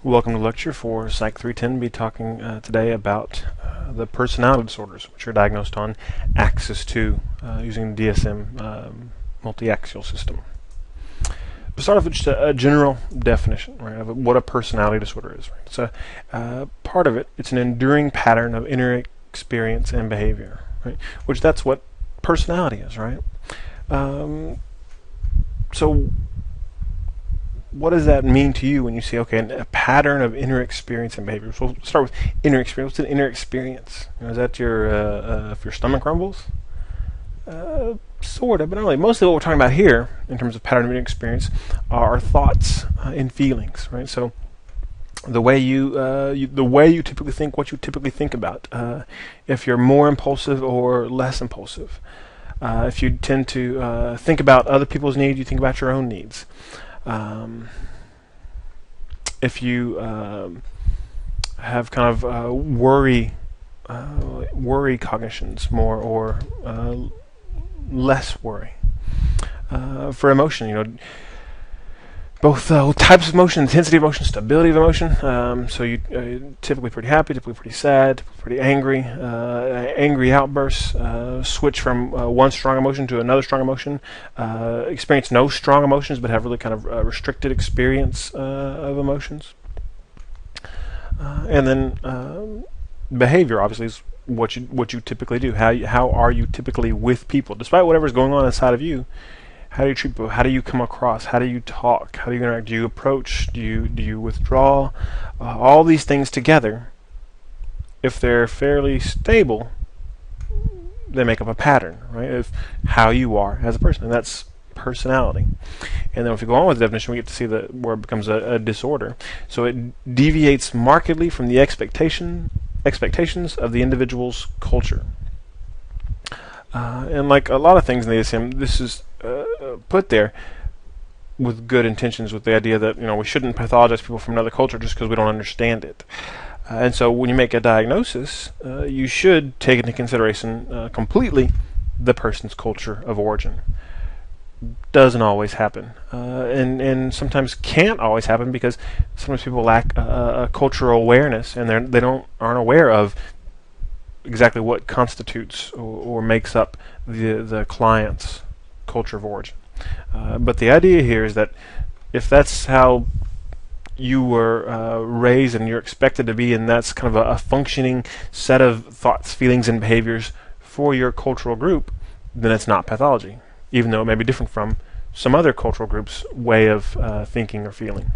Welcome to lecture for Psych 310. We'll be talking today about the personality disorders, which are diagnosed on Axis 2 using the DSM multi-axial system. We'll start off with just a general definition, right, of what a personality disorder is. Right? So part of it, it's an enduring pattern of inner experience and behavior, right? Which that's what personality is, right? So what does that mean to you when you say, okay, a pattern of inner experience and behavior? So we'll start with inner experience. What's an inner experience? Is that your if your stomach rumbles? Sort of, but not really. Mostly what we're talking about here, in terms of pattern of inner experience, are thoughts and feelings, right? So the way you typically think, what you typically think about, if you're more impulsive or less impulsive, if you tend to think about other people's needs, you think about your own needs. If you have kind of worry cognitions more or less worry. For emotion, both types of emotion, intensity of emotion, stability of emotion. So you typically pretty happy, typically pretty sad, typically pretty angry. Angry outbursts, switch from one strong emotion to another strong emotion. Experience no strong emotions, but have really kind of restricted experience of emotions. And then behavior, obviously, is what you typically do. How are you typically with people, despite whatever's going on inside of you? How do you treat people? How do you come across? How do you talk? How do you interact? Do you approach? Do you withdraw? All these things together, if they're fairly stable, they make up a pattern, right, of how you are as a person, and that's personality. And then if you go on with the definition, we get to see where it becomes a disorder. So it deviates markedly from the expectations of the individual's culture. And like a lot of things in the DSM, this is put there with good intentions, with the idea that we shouldn't pathologize people from another culture just because we don't understand it. And so when you make a diagnosis, you should take into consideration completely the person's culture of origin. Doesn't always happen, and sometimes can't always happen because sometimes people lack a cultural awareness, and they aren't aware of exactly what constitutes or makes up the client's culture of origin. But the idea here is that if that's how you were raised and you're expected to be, and that's kind of a functioning set of thoughts, feelings, and behaviors for your cultural group, then it's not pathology, even though it may be different from some other cultural group's way of thinking or feeling.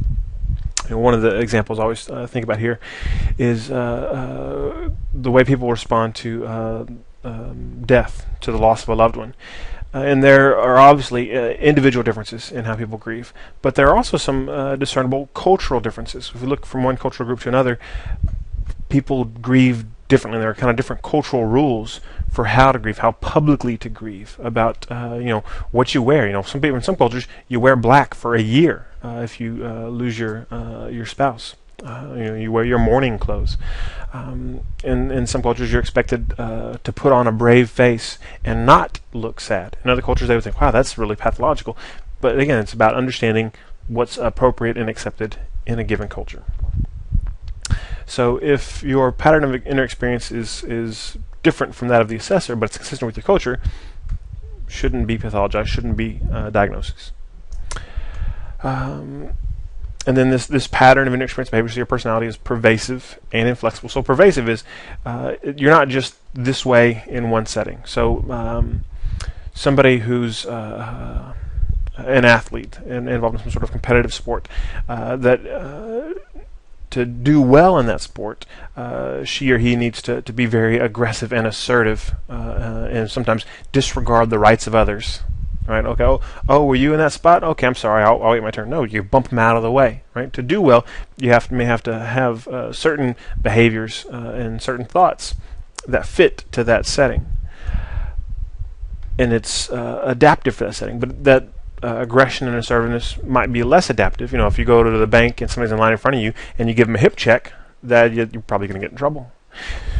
And one of the examples I always think about here is the way people respond to death, to the loss of a loved one. And there are obviously individual differences in how people grieve, but there are also some discernible cultural differences. If we look from one cultural group to another, people grieve differently. There are kind of different cultural rules for how to grieve, how publicly to grieve, about what you wear. Some people in some cultures, you wear black for a year if you lose your spouse. You wear your mourning clothes. In some cultures, you're expected to put on a brave face and not look sad. In other cultures, they would think, wow, that's really pathological. But again, it's about understanding what's appropriate and accepted in a given culture. So if your pattern of inner experience is different from that of the assessor, but it's consistent with your culture, shouldn't be pathologized, shouldn't be diagnosis. And then this pattern of inner experience behavior, so your personality is pervasive and inflexible. So pervasive is you're not just this way in one setting. So somebody who's an athlete and involved in some sort of competitive sport, that to do well in that sport, she or he needs to be very aggressive and assertive, and sometimes disregard the rights of others. Right? Okay. Oh, were you in that spot? Okay, I'm sorry. I'll wait my turn. No, you bump them out of the way. Right? To do well, you may have to have certain behaviors and certain thoughts that fit to that setting, and it's adaptive for that setting. But that aggression and assertiveness might be less adaptive. If you go to the bank and somebody's in line in front of you and you give them a hip check, that you're probably going to get in trouble.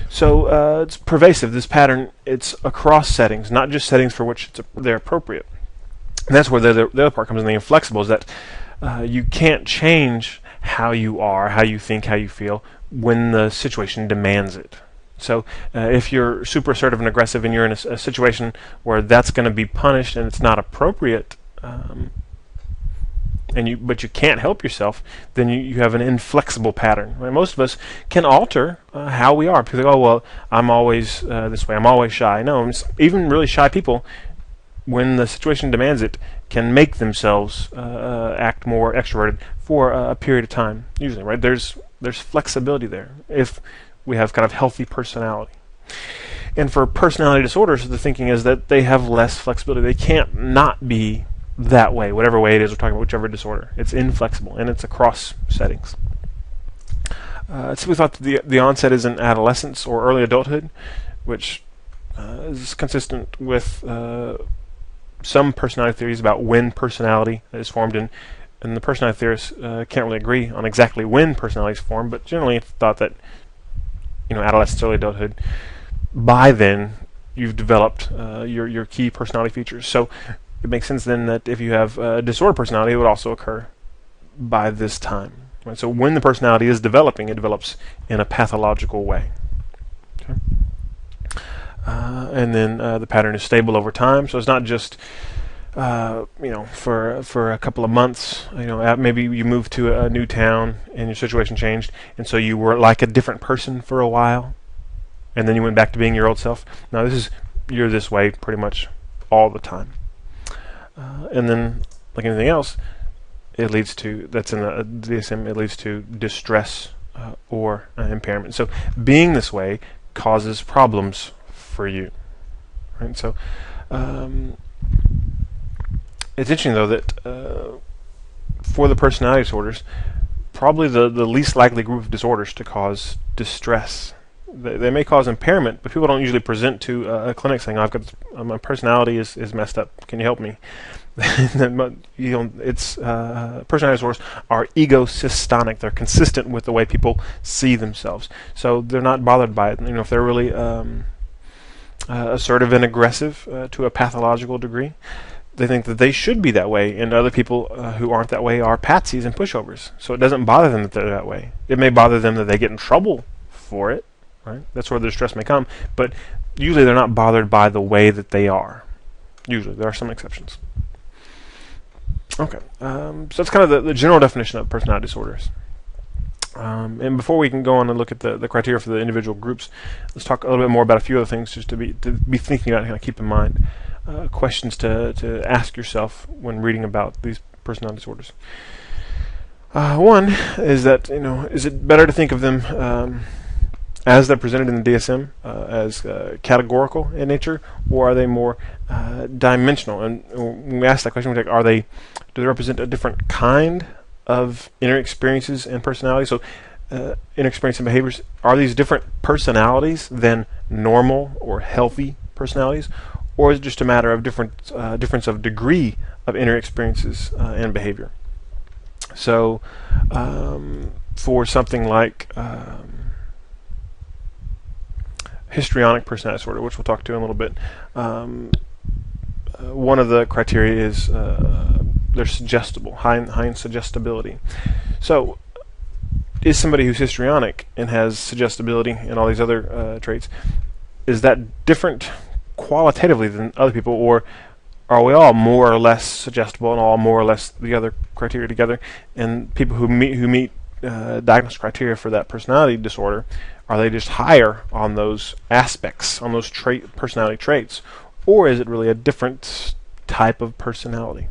So it's pervasive. This pattern, it's across settings, not just settings for which they're appropriate. And that's where the other part comes in. The inflexible is that you can't change how you are, how you think, how you feel when the situation demands it. So if you're super assertive and aggressive and you're in a situation where that's going to be punished and it's not appropriate, but you can't help yourself, then you have an inflexible pattern. Right? Most of us can alter how we are. People think, oh, well, I'm always this way. I'm always shy. No, even really shy people, when the situation demands it, can make themselves act more extroverted for a period of time. Usually, right? There's flexibility there if we have kind of healthy personality. And for personality disorders, the thinking is that they have less flexibility. They can't not be that way, whatever way it is we're talking about, whichever disorder. It's inflexible, and it's across settings. So we thought that the onset is in adolescence or early adulthood, which is consistent with some personality theories about when personality is formed, and the personality theorists can't really agree on exactly when personality is formed, but generally it's thought that adolescence, early adulthood, by then you've developed your key personality features. So it makes sense then that if you have a disordered personality, it would also occur by this time. Right? So when the personality is developing, it develops in a pathological way. Okay. And then the pattern is stable over time. So it's not just for a couple of months. Maybe you moved to a new town and your situation changed, and so you were like a different person for a while, and then you went back to being your old self. Now you're this way pretty much all the time. And then, like anything else, it leads to, that's in the DSM, it leads to distress or impairment. So being this way causes problems for you. Right? So it's interesting, though, that for the personality disorders, probably the least likely group of disorders to cause distress. They may cause impairment, but people don't usually present to a clinic saying, "I've got my personality is messed up. Can you help me?" It's personality disorders are ego-systonic. They're consistent with the way people see themselves, so they're not bothered by it. If they're really assertive and aggressive to a pathological degree, they think that they should be that way, and other people who aren't that way are patsies and pushovers. So it doesn't bother them that they're that way. It may bother them that they get in trouble for it. Right? That's where the distress may come, but usually they're not bothered by the way that they are. Usually, there are some exceptions. Okay, so that's kind of the general definition of personality disorders. And before we can go on and look at the criteria for the individual groups, let's talk a little bit more about a few other things just to be thinking about and kind of keep in mind. Questions to ask yourself when reading about these personality disorders. One is that is it better to think of them as they're presented in the DSM as categorical in nature, or are they more dimensional? And when we ask that question, we think, do they represent a different kind of inner experiences and personality? So inner experience and behaviors, are these different personalities than normal or healthy personalities, or is it just a matter of difference of degree of inner experiences and behavior? So for something like histrionic personality disorder, which we'll talk to in a little bit, one of the criteria is they're suggestible, high in suggestibility. So is somebody who's histrionic and has suggestibility and all these other traits, is that different qualitatively than other people, or are we all more or less suggestible and all more or less the other criteria together? And people who meet diagnostic criteria for that personality disorder, are they just higher on those aspects, on those personality traits, or is it really a different type of personality?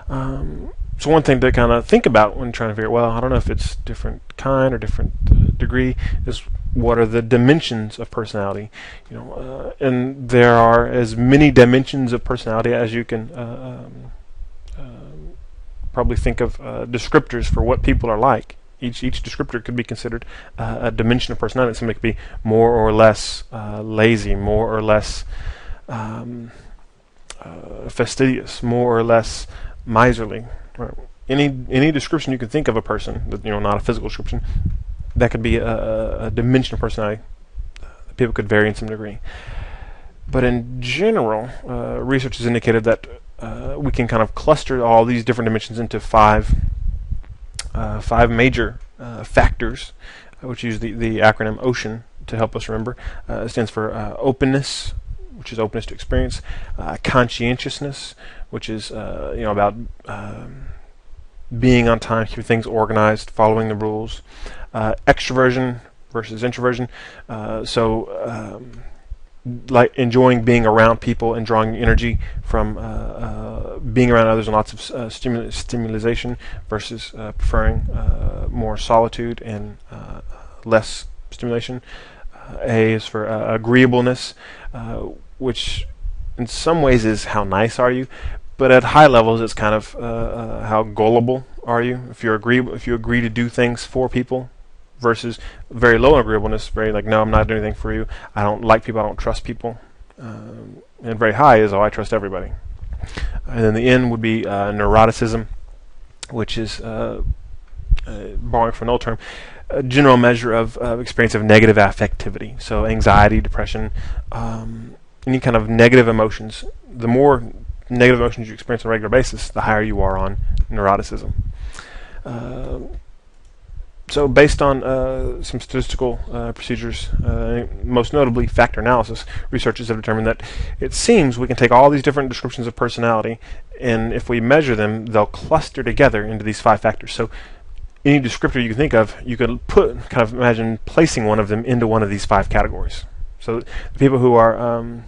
So one thing to kind of think about when trying to figure, I don't know if it's different kind or different degree, is what are the dimensions of personality? And there are as many dimensions of personality as you can probably think of descriptors for what people are like. Each descriptor could be considered a dimension of personality. Somebody could be more or less lazy, more or less fastidious, more or less miserly. Right? Any description you can think of a person, but not a physical description, that could be a dimension of personality. People could vary in some degree. But in general, research has indicated that we can kind of cluster all these different dimensions into 5 5 major factors, which use the acronym OCEAN to help us remember. It stands for openness, which is openness to experience, conscientiousness, which is about being on time, keeping things organized, following the rules, extroversion versus introversion. Like enjoying being around people and drawing energy from being around others and lots of stimulation versus preferring more solitude and less stimulation. A is for agreeableness, which in some ways is how nice are you, but at high levels it's kind of how gullible are you. If you agree to do things for people, versus very low agreeableness, very like, no, I'm not doing anything for you. I don't like people. I don't trust people. And very high is, oh, I trust everybody. And then the N would be neuroticism, which is borrowing from an old term, a general measure of experience of negative affectivity. So anxiety, depression, any kind of negative emotions. The more negative emotions you experience on a regular basis, the higher you are on neuroticism. So based on some statistical procedures, most notably factor analysis, researchers have determined that it seems we can take all these different descriptions of personality, and if we measure them, they'll cluster together into these 5 factors. So any descriptor you can think of, you could kind of imagine placing one of them into one of these 5 categories. So the people who are,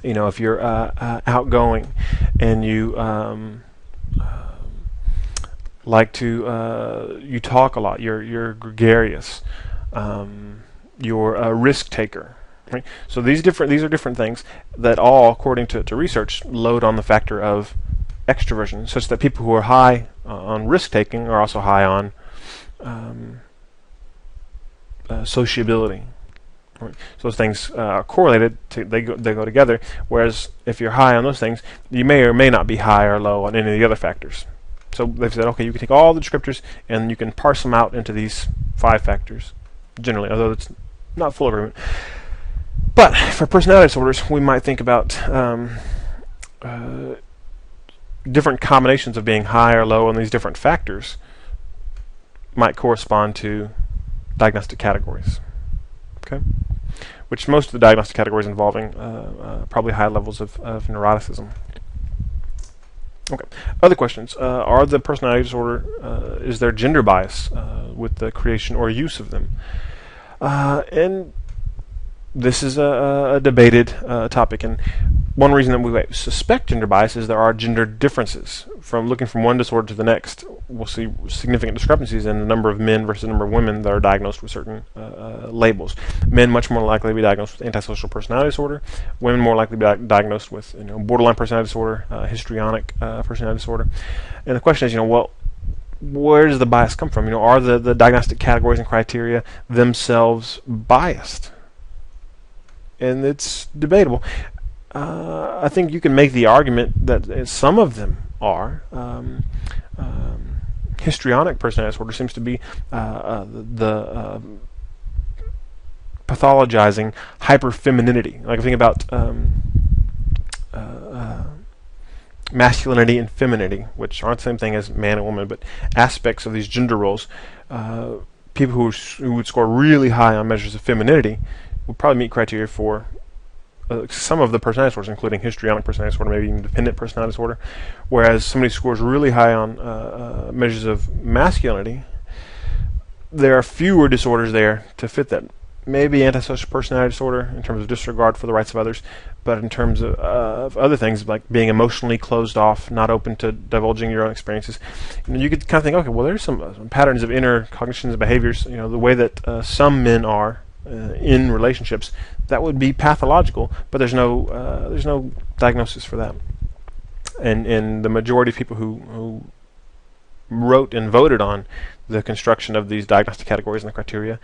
if you're outgoing and you like to you talk a lot, you're gregarious, you're a risk taker, right? So these are different things that all, according to research, load on the factor of extroversion, such that people who are high on risk taking are also high on sociability. Right? So those things are correlated, they go together, whereas if you're high on those things, you may or may not be high or low on any of the other factors. So they've said, okay, you can take all the descriptors and you can parse them out into these 5 factors, generally, although it's not full agreement. But for personality disorders, we might think about different combinations of being high or low on these different factors might correspond to diagnostic categories. Okay, which most of the diagnostic categories involving probably high levels of neuroticism. Okay. Other questions. Are the personality disorder, is there gender bias with the creation or use of them? And this is a debated topic, and one reason that we suspect gender bias is there are gender differences. From looking from one disorder to the next, we'll see significant discrepancies in the number of men versus the number of women that are diagnosed with certain labels. Men much more likely to be diagnosed with antisocial personality disorder. Women more likely to be diagnosed with borderline personality disorder, histrionic personality disorder. And the question is, well, where does the bias come from? Are the diagnostic categories and criteria themselves biased? And it's debatable. I think you can make the argument that some of them are. Histrionic personality disorder seems to be the pathologizing hyperfemininity. Like think about masculinity and femininity, which aren't the same thing as man and woman, but aspects of these gender roles. People who would score really high on measures of femininity would probably meet criteria for some of the personality disorders, including histrionic personality disorder, maybe even dependent personality disorder. Whereas somebody scores really high on measures of masculinity, there are fewer disorders there to fit that. Maybe antisocial personality disorder in terms of disregard for the rights of others, but in terms of other things like being emotionally closed off, not open to divulging your own experiences, you could kind of think, okay, well, there's some patterns of inner cognitions and behaviors, the way that some men are in relationships, that would be pathological, but there's no diagnosis for that. And the majority of people who wrote and voted on the construction of these diagnostic categories and the criteria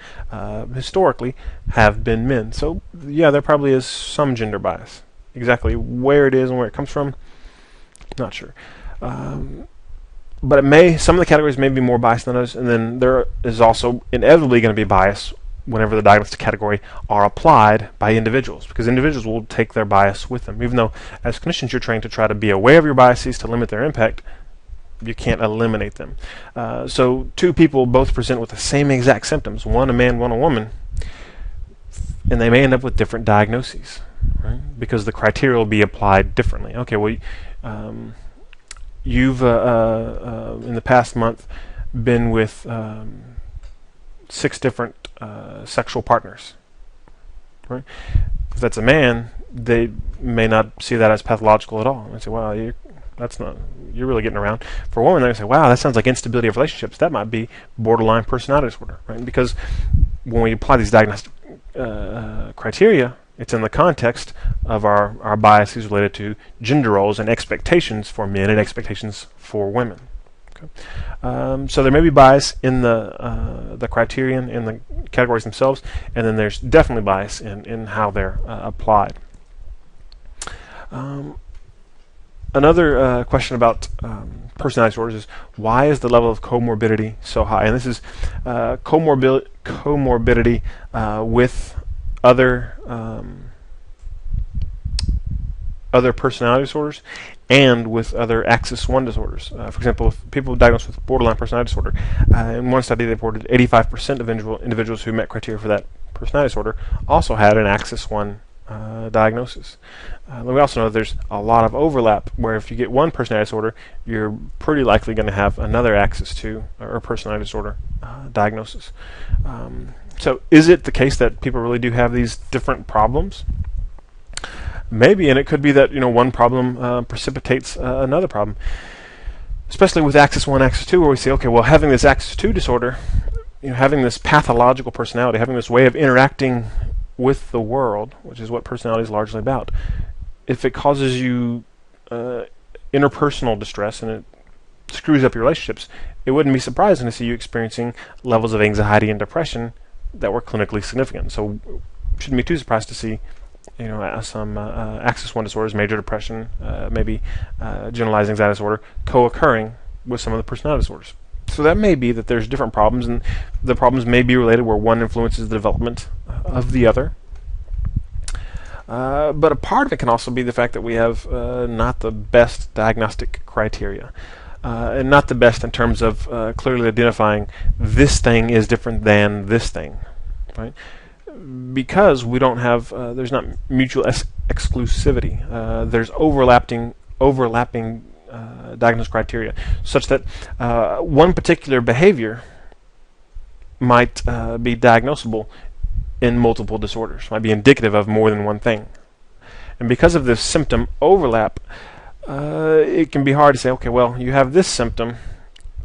historically have been men. So yeah, there probably is some gender bias. Exactly where it is and where it comes from, not sure. But some of the categories may be more biased than others, and then there is also inevitably going to be bias whenever the diagnostic category are applied by individuals, because individuals will take their bias with them. Even though as clinicians you're trained to try to be aware of your biases to limit their impact, you can't eliminate them. So two people both present with the same exact symptoms, one a man, one a woman, and they may end up with different diagnoses, right? Because the criteria will be applied differently. Okay, well, you've in the past month been with 6 different sexual partners, right? If that's a man, they may not see that as pathological at all. They say, "Wow, you're really getting around." For a woman, they say, "Wow, that sounds like instability of relationships. That might be borderline personality disorder," right? Because when we apply these diagnostic criteria, it's in the context of our biases related to gender roles and expectations for men and expectations for women. Okay. So there may be bias in the criterion, in the categories themselves, and then there's definitely bias in how they're applied. Another question about personality disorders is, why is the level of comorbidity so high? And this is comorbidity with other personality disorders and with other Axis 1 disorders. For example, if people diagnosed with borderline personality disorder, in one study they reported 85% of individuals who met criteria for that personality disorder also had an Axis 1 diagnosis. We also know there's a lot of overlap, where if you get one personality disorder, you're pretty likely going to have another Axis 2 or personality disorder diagnosis. So is it the case that people really do have these different problems? Maybe, and it could be that one problem precipitates another problem. Especially with Axis 1, Axis 2, where we say, okay, well, having this Axis 2 disorder, having this pathological personality, having this way of interacting with the world, which is what personality is largely about, if it causes you interpersonal distress and it screws up your relationships, it wouldn't be surprising to see you experiencing levels of anxiety and depression that were clinically significant. So shouldn't be too surprised to see some Axis 1 disorders, major depression, maybe generalized anxiety disorder, co-occurring with some of the personality disorders. So that may be that there's different problems, and the problems may be related where one influences the development of the other. But a part of it can also be the fact that we have not the best diagnostic criteria, and not the best in terms of clearly identifying this thing is different than this thing, right? Because we don't have, there's not mutual exclusivity. There's overlapping diagnostic criteria, such that one particular behavior might be diagnosable in multiple disorders, might be indicative of more than one thing. And because of this symptom overlap, it can be hard to say, okay, well, you have this symptom,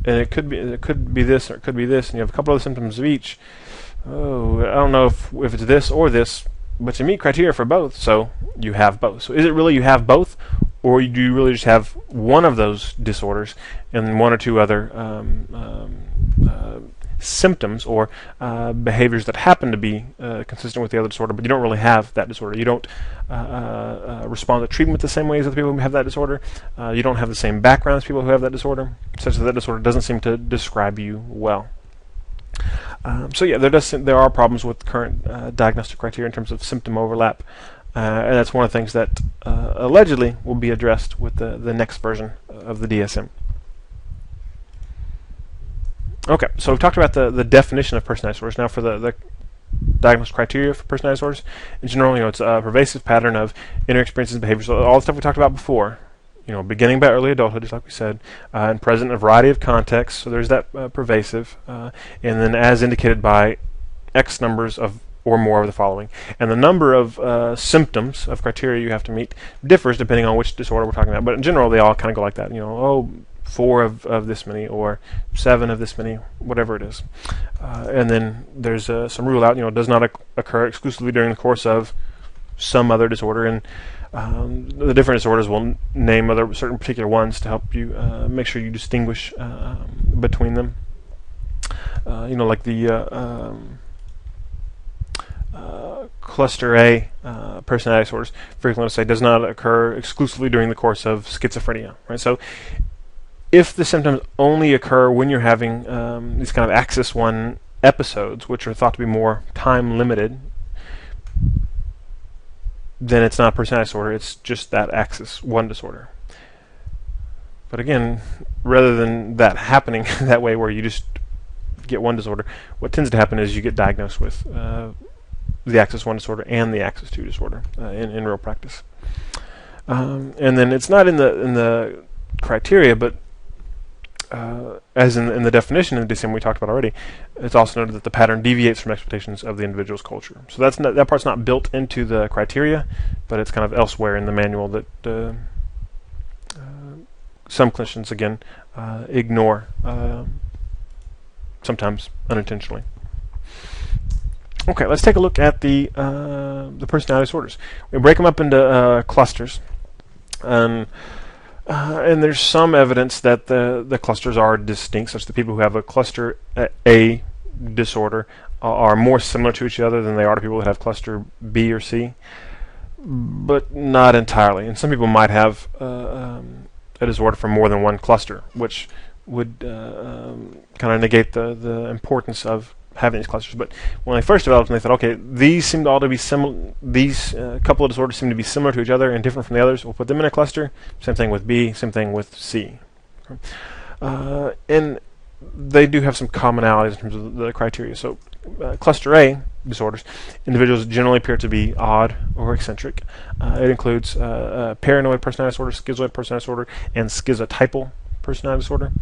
and it could be this, or it could be this, and you have a couple other symptoms of each. Oh, I don't know if it's this or this, but you meet criteria for both, so you have both. So is it really you have both, or do you really just have one of those disorders and one or two other symptoms or behaviors that happen to be consistent with the other disorder, but you don't really have that disorder? You don't respond to treatment the same way as other people who have that disorder. You don't have the same background as people who have that disorder, such that disorder doesn't seem to describe you well. So yeah, there are problems with current diagnostic criteria in terms of symptom overlap, and that's one of the things that allegedly will be addressed with the next version of the DSM. Okay, so we've talked about the definition of personality disorders. Now for the diagnostic criteria for personality disorders, in general, it's a pervasive pattern of inner experiences and behaviors. So all the stuff we talked about before, beginning by early adulthood, just like we said, and present in a variety of contexts. So there's that pervasive, and then as indicated by X numbers of or more of the following. And the number of symptoms of criteria you have to meet differs depending on which disorder we're talking about. But in general, they all kind of go like that. 4 of this many, or 7 of this many, whatever it is. And then there's some rule out. Does not occur exclusively during the course of some other disorder, and the different disorders will name certain particular ones to help you make sure you distinguish between them. Like the cluster A personality disorders frequently say does not occur exclusively during the course of schizophrenia, right? So if the symptoms only occur when you're having these kind of Axis 1 episodes, which are thought to be more time limited, then it's not a personality disorder, it's just that Axis 1 disorder. But again, rather than that happening that way where you just get one disorder, what tends to happen is you get diagnosed with the Axis 1 disorder and the Axis 2 disorder in real practice. And then it's not in the criteria, but as in the definition of the DSM we talked about already, it's also noted that the pattern deviates from expectations of the individual's culture. So that part's not built into the criteria, but it's kind of elsewhere in the manual that some clinicians, again, ignore, sometimes unintentionally. Okay, let's take a look at the personality disorders. We break them up into clusters, and there's some evidence that the clusters are distinct, such that people who have a cluster A disorder are more similar to each other than they are to people that have cluster B or C, but not entirely. And some people might have a disorder from more than one cluster, which would kind of negate the importance of having these clusters. But when they first developed, they thought, okay, these seem to all to be similar. These couple of disorders seem to be similar to each other and different from the others. We'll put them in a cluster. Same thing with B. Same thing with C. And they do have some commonalities in terms of the criteria. So, cluster A disorders, individuals generally appear to be odd or eccentric. It includes paranoid personality disorder, schizoid personality disorder, and schizotypal personality disorder.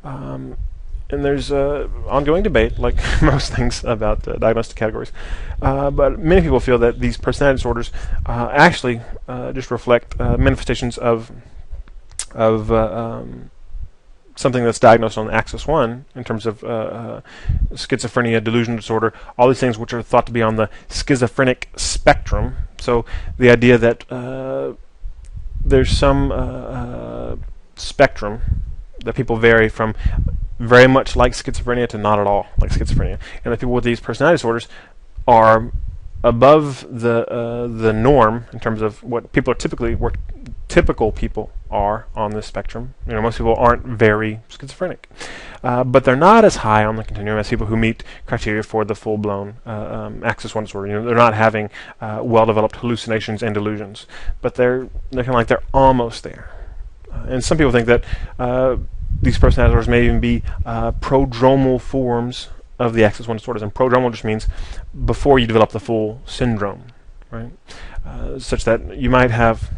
And there's ongoing debate, like most things about diagnostic categories. But many people feel that these personality disorders actually just reflect manifestations of something that's diagnosed on Axis 1 in terms of schizophrenia, delusional disorder, all these things which are thought to be on the schizophrenic spectrum. So the idea that there's some spectrum that people vary from very much like schizophrenia to not at all like schizophrenia, and that people with these personality disorders are above the norm in terms of what people are typical people are on this spectrum. You know, most people aren't very schizophrenic, but they're not as high on the continuum as people who meet criteria for the full-blown Axis 1 disorder. You know, they're not having well-developed hallucinations and delusions, but they're kind of like they're almost there. And some people think that these personality disorders may even be prodromal forms of the Axis 1 disorders. And prodromal just means before you develop the full syndrome, right? Such that you might have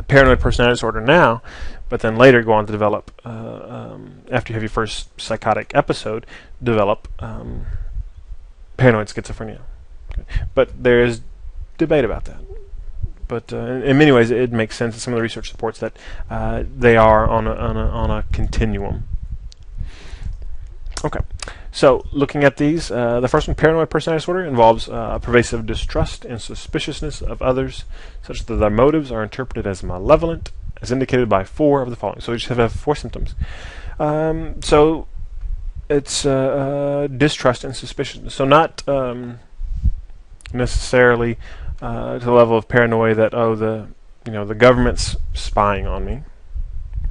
paranoid personality disorder now, but then later go on to develop, after you have your first psychotic episode, develop paranoid schizophrenia. Okay? But there is debate about that. But in many ways, it makes sense, and some of the research supports that they are on a continuum. Okay, so looking at these, the first one, paranoid personality disorder, involves pervasive distrust and suspiciousness of others, such that their motives are interpreted as malevolent, as indicated by 4 of the following. So we just have 4 symptoms. So it's distrust and suspicion. So not necessarily to the level of paranoia that the government's spying on me,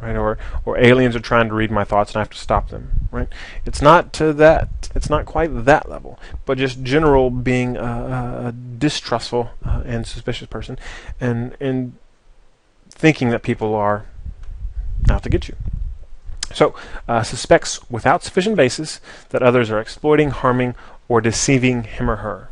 right? Or aliens are trying to read my thoughts and I have to stop them, right? It's not to that. It's not quite that level, but just general being a distrustful and suspicious person, and thinking that people are out to get you. So suspects without sufficient basis that others are exploiting, harming, or deceiving him or her.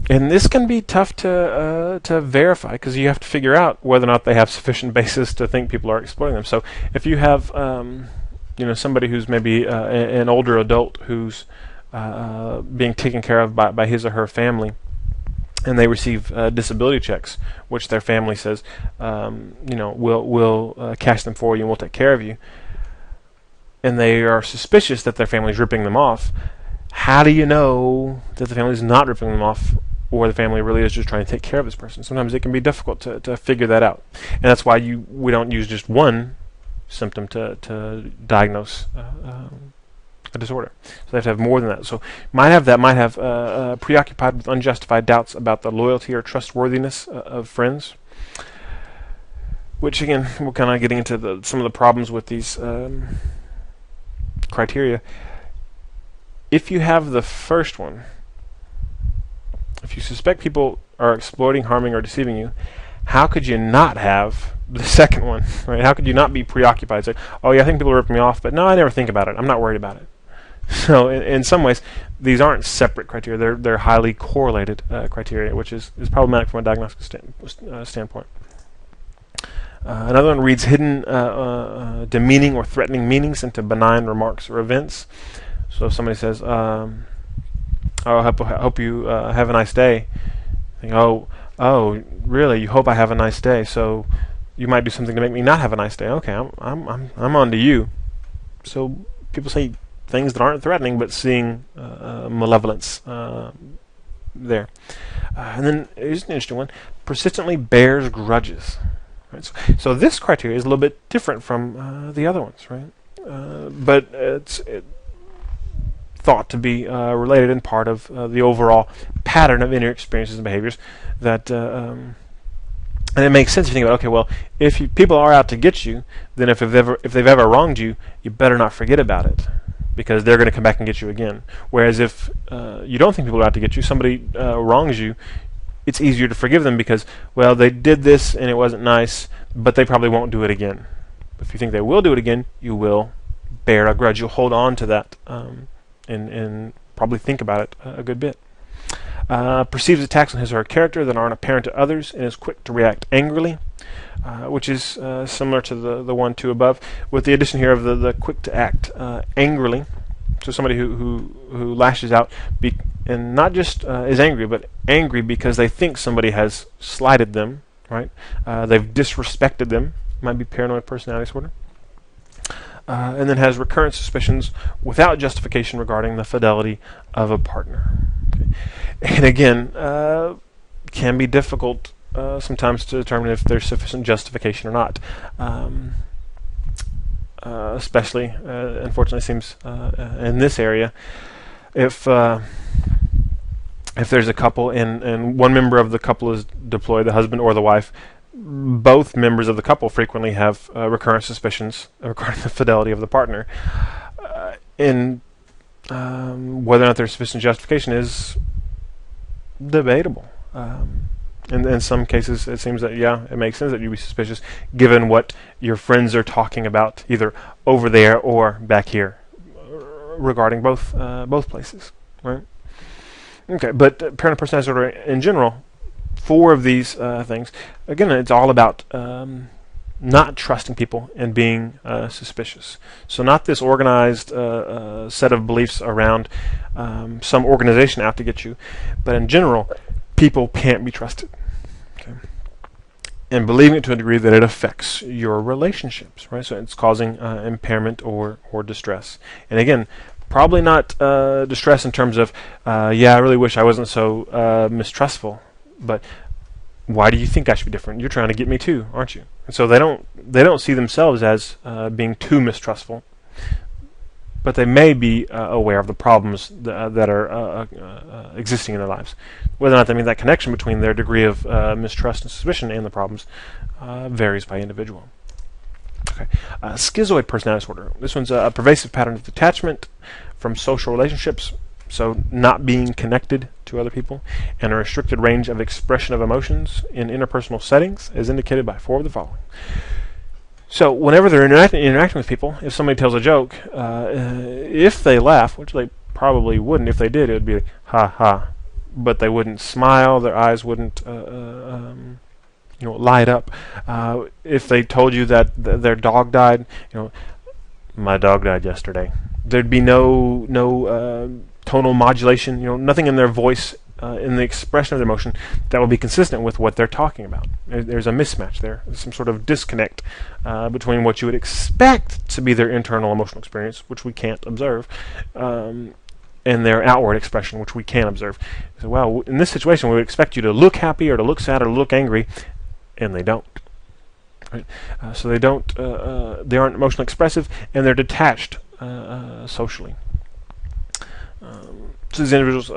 And this can be tough to verify, because you have to figure out whether or not they have sufficient basis to think people are exploiting them. So if you have somebody who's maybe an older adult who's being taken care of by his or her family, and they receive disability checks, which their family says, we'll cash them for you and we'll take care of you, and they are suspicious that their family's ripping them off. How do you know that the family's not ripping them off, or the family really is just trying to take care of this person? Sometimes it can be difficult to figure that out, and that's why we don't use just one symptom to diagnose a disorder. So they have to have more than that. So might have preoccupied with unjustified doubts about the loyalty or trustworthiness of friends, which again, we're kind of getting into some of the problems with these criteria. If you have the first one, if you suspect people are exploiting, harming, or deceiving you, how could you not have the second one, right? How could you not be preoccupied? Say, oh yeah, I think people rip me off, but no, I never think about it. I'm not worried about it. So in some ways, these aren't separate criteria. They're highly correlated criteria, which is problematic from a diagnostic standpoint. Another one reads hidden demeaning or threatening meanings into benign remarks or events. So if somebody says, "Oh, I hope you have a nice day," think, oh, really? You hope I have a nice day? So you might do something to make me not have a nice day. Okay, I'm on to you. So people say things that aren't threatening, but seeing malevolence there. And then here's an interesting one: persistently bears grudges. Right? So this criteria is a little bit different from the other ones, right? But it's thought to be related in part of the overall pattern of inner experiences and behaviors that. And it makes sense if you think about, okay, well, if people are out to get you, then if they've ever wronged you, you better not forget about it, because they're going to come back and get you again. Whereas if you don't think people are out to get you, somebody wrongs you, it's easier to forgive them because, well, they did this and it wasn't nice, but they probably won't do it again. If you think they will do it again, you will bear a grudge. You'll hold on to that and probably think about it a good bit. Perceives attacks on his or her character that aren't apparent to others and is quick to react angrily, which is similar to the 1-2 above, with the addition here of the quick to act angrily. So somebody who lashes out and not just is angry, but angry because they think somebody has slighted them, right? They've disrespected them. Might be paranoid personality disorder. And then has recurrent suspicions without justification regarding the fidelity of a partner. Okay. And again, can be difficult sometimes to determine if there's sufficient justification or not. Especially, unfortunately, seems in this area, if there's a couple and one member of the couple is deployed, the husband or the wife, both members of the couple frequently have recurrent suspicions regarding the fidelity of the partner. And whether or not there's sufficient justification is debatable. In some cases, it seems that, yeah, it makes sense that you'd be suspicious given what your friends are talking about, either over there or back here, regarding both places, right? Okay, but paranoid personality disorder in general, 4 of these things, again, it's all about not trusting people and being suspicious. So not this organized set of beliefs around some organization out to get you, but in general, people can't be trusted. Okay. And believing it to a degree that it affects your relationships, right? So it's causing impairment or distress. And again, probably not distress in terms of, yeah, I really wish I wasn't so mistrustful, but why do you think I should be different? You're trying to get me too, aren't you? And so they don't see themselves as being too mistrustful, but they may be aware of the problems that are existing in their lives. Whether or not they mean that connection between their degree of mistrust and suspicion and the problems varies by individual. Okay, schizoid personality disorder. This one's a pervasive pattern of detachment from social relationships, so not being connected to other people, and a restricted range of expression of emotions in interpersonal settings, as indicated by 4 of the following. So whenever they're interacting with people, if somebody tells a joke, if they laugh, which they probably wouldn't, if they did, it would be like, ha ha, but they wouldn't smile, their eyes wouldn't light up. If they told you that their dog died, my dog died yesterday, there'd be no tonal modulation, nothing in their voice, in the expression of their emotion that will be consistent with what they're talking about. There's a mismatch there. There's some sort of disconnect between what you would expect to be their internal emotional experience, which we can't observe, and their outward expression, which we can observe. So, well, in this situation, we would expect you to look happy or to look sad or to look angry, and they don't. Right? So they don't. They aren't emotionally expressive, and they're detached socially. So these individuals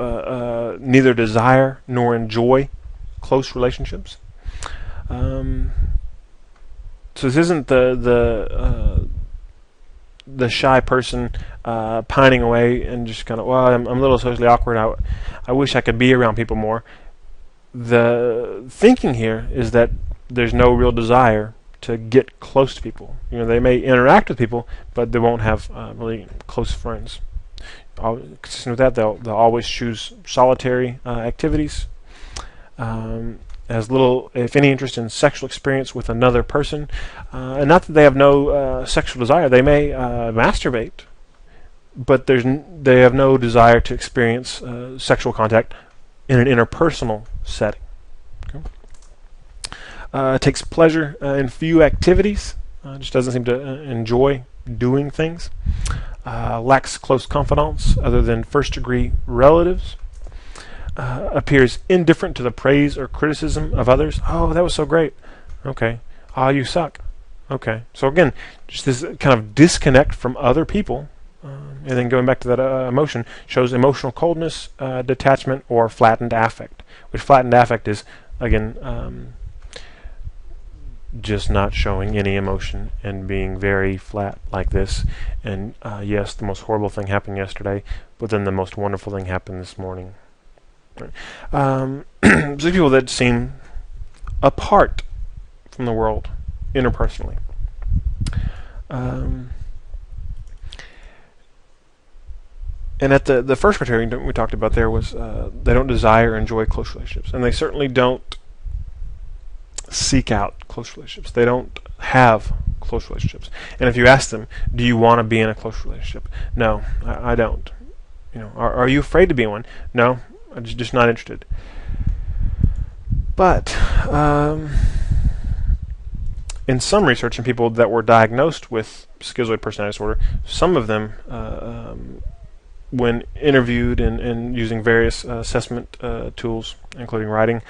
neither desire nor enjoy close relationships. So this isn't the shy person pining away and just kind of, well, I'm a little socially awkward. I wish I could be around people more. The thinking here is that there's no real desire to get close to people. They may interact with people, but they won't have really close friends. Consistent with that, they'll always choose solitary activities. Has little, if any, interest in sexual experience with another person. And not that they have no sexual desire. They may masturbate, but they have no desire to experience sexual contact in an interpersonal setting. Takes pleasure in few activities. Just doesn't seem to enjoy doing things. Lacks close confidants other than first-degree relatives. Appears indifferent to the praise or criticism of others. Oh, that was so great. Okay. You suck. Okay. So again, just this kind of disconnect from other people. And then going back to that emotion, shows emotional coldness, detachment, or flattened affect. Which flattened affect is, again, just not showing any emotion and being very flat like this. And yes, the most horrible thing happened yesterday, but then the most wonderful thing happened this morning. So people that seem apart from the world interpersonally. And at the first criterion we talked about there was they don't desire or enjoy close relationships, and they certainly don't seek out close relationships. They don't have close relationships. And if you ask them, do you want to be in a close relationship? No, I don't. Are you afraid to be in one? No, I'm just not interested. But in some research in people that were diagnosed with schizoid personality disorder, some of them when interviewed and using various assessment tools, including writing,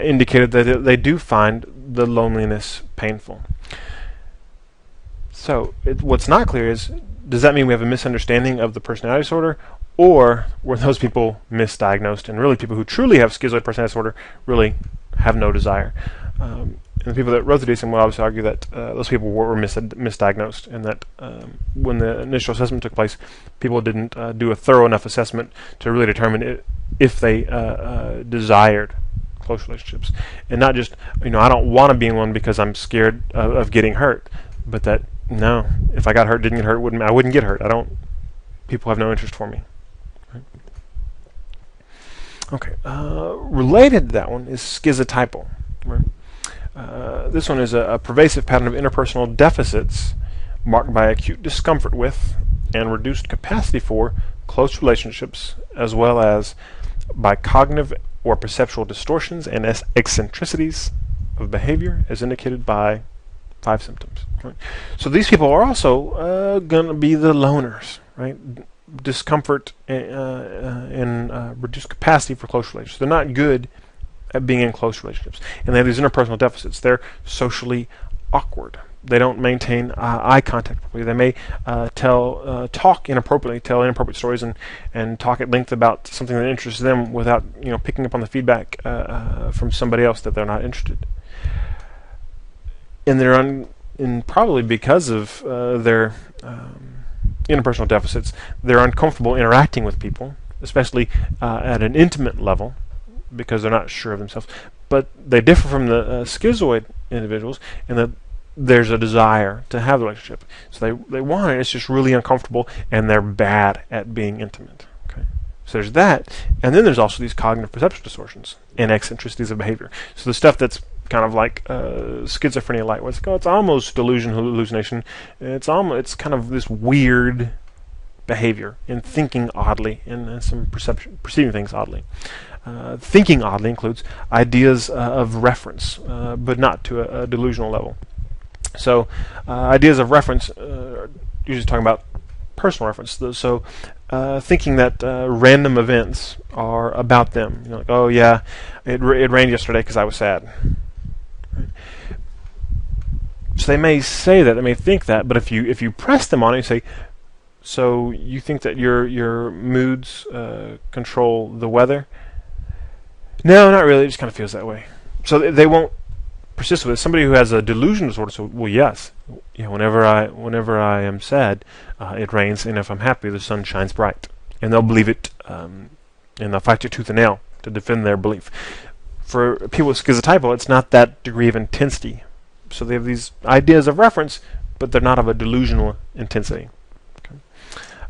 indicated that they do find the loneliness painful. So what's not clear is, does that mean we have a misunderstanding of the personality disorder, or were those people misdiagnosed, and really people who truly have schizoid personality disorder really have no desire? And the people that wrote the DSM would obviously argue that those people were misdiagnosed, and that when the initial assessment took place, people didn't do a thorough enough assessment to really determine if they desired close relationships. And not just, I don't want to be in one because I'm scared of getting hurt, but that, no, if I got hurt, didn't get hurt, I wouldn't get hurt. People have no interest for me. Right? Okay, related to that one is schizotypal. Right? This one is a pervasive pattern of interpersonal deficits marked by acute discomfort with and reduced capacity for close relationships, as well as by cognitive or perceptual distortions and eccentricities of behavior, as indicated by 5 symptoms. Right? So these people are also going to be the loners, right? Discomfort and reduced capacity for close relationships. They're not good at being in close relationships, and they have these interpersonal deficits. They're socially awkward. They don't maintain eye contact properly. They may talk inappropriately, tell inappropriate stories, and talk at length about something that interests them without picking up on the feedback from somebody else that they're not interested. And they're and probably because of their interpersonal deficits, they're uncomfortable interacting with people, especially at an intimate level, because they're not sure of themselves. But they differ from the schizoid individuals in that there's a desire to have the relationship. So they want it, it's just really uncomfortable, and they're bad at being intimate. Okay? So there's that, and then there's also these cognitive perceptual distortions and eccentricities of behavior. So the stuff that's kind of like schizophrenia light, where it's almost delusion, hallucination. It's kind of this weird behavior and thinking oddly and some perceiving things oddly. Thinking oddly includes ideas of reference, but not to a delusional level. So ideas of reference, usually talking about personal reference. So thinking that random events are about them. Like, oh yeah, it rained yesterday because I was sad. Right? So they may say that, they may think that, but if you press them on it, you say, so you think that your moods control the weather? No, not really. It just kind of feels that way. So they won't persist with it. Somebody who has a delusion disorder, so well, yes, whenever I am sad, it rains, and if I'm happy, the sun shines bright, and they'll believe it, and they'll fight you tooth and nail to defend their belief. For people with schizotypal, it's not that degree of intensity. So they have these ideas of reference, but they're not of a delusional intensity.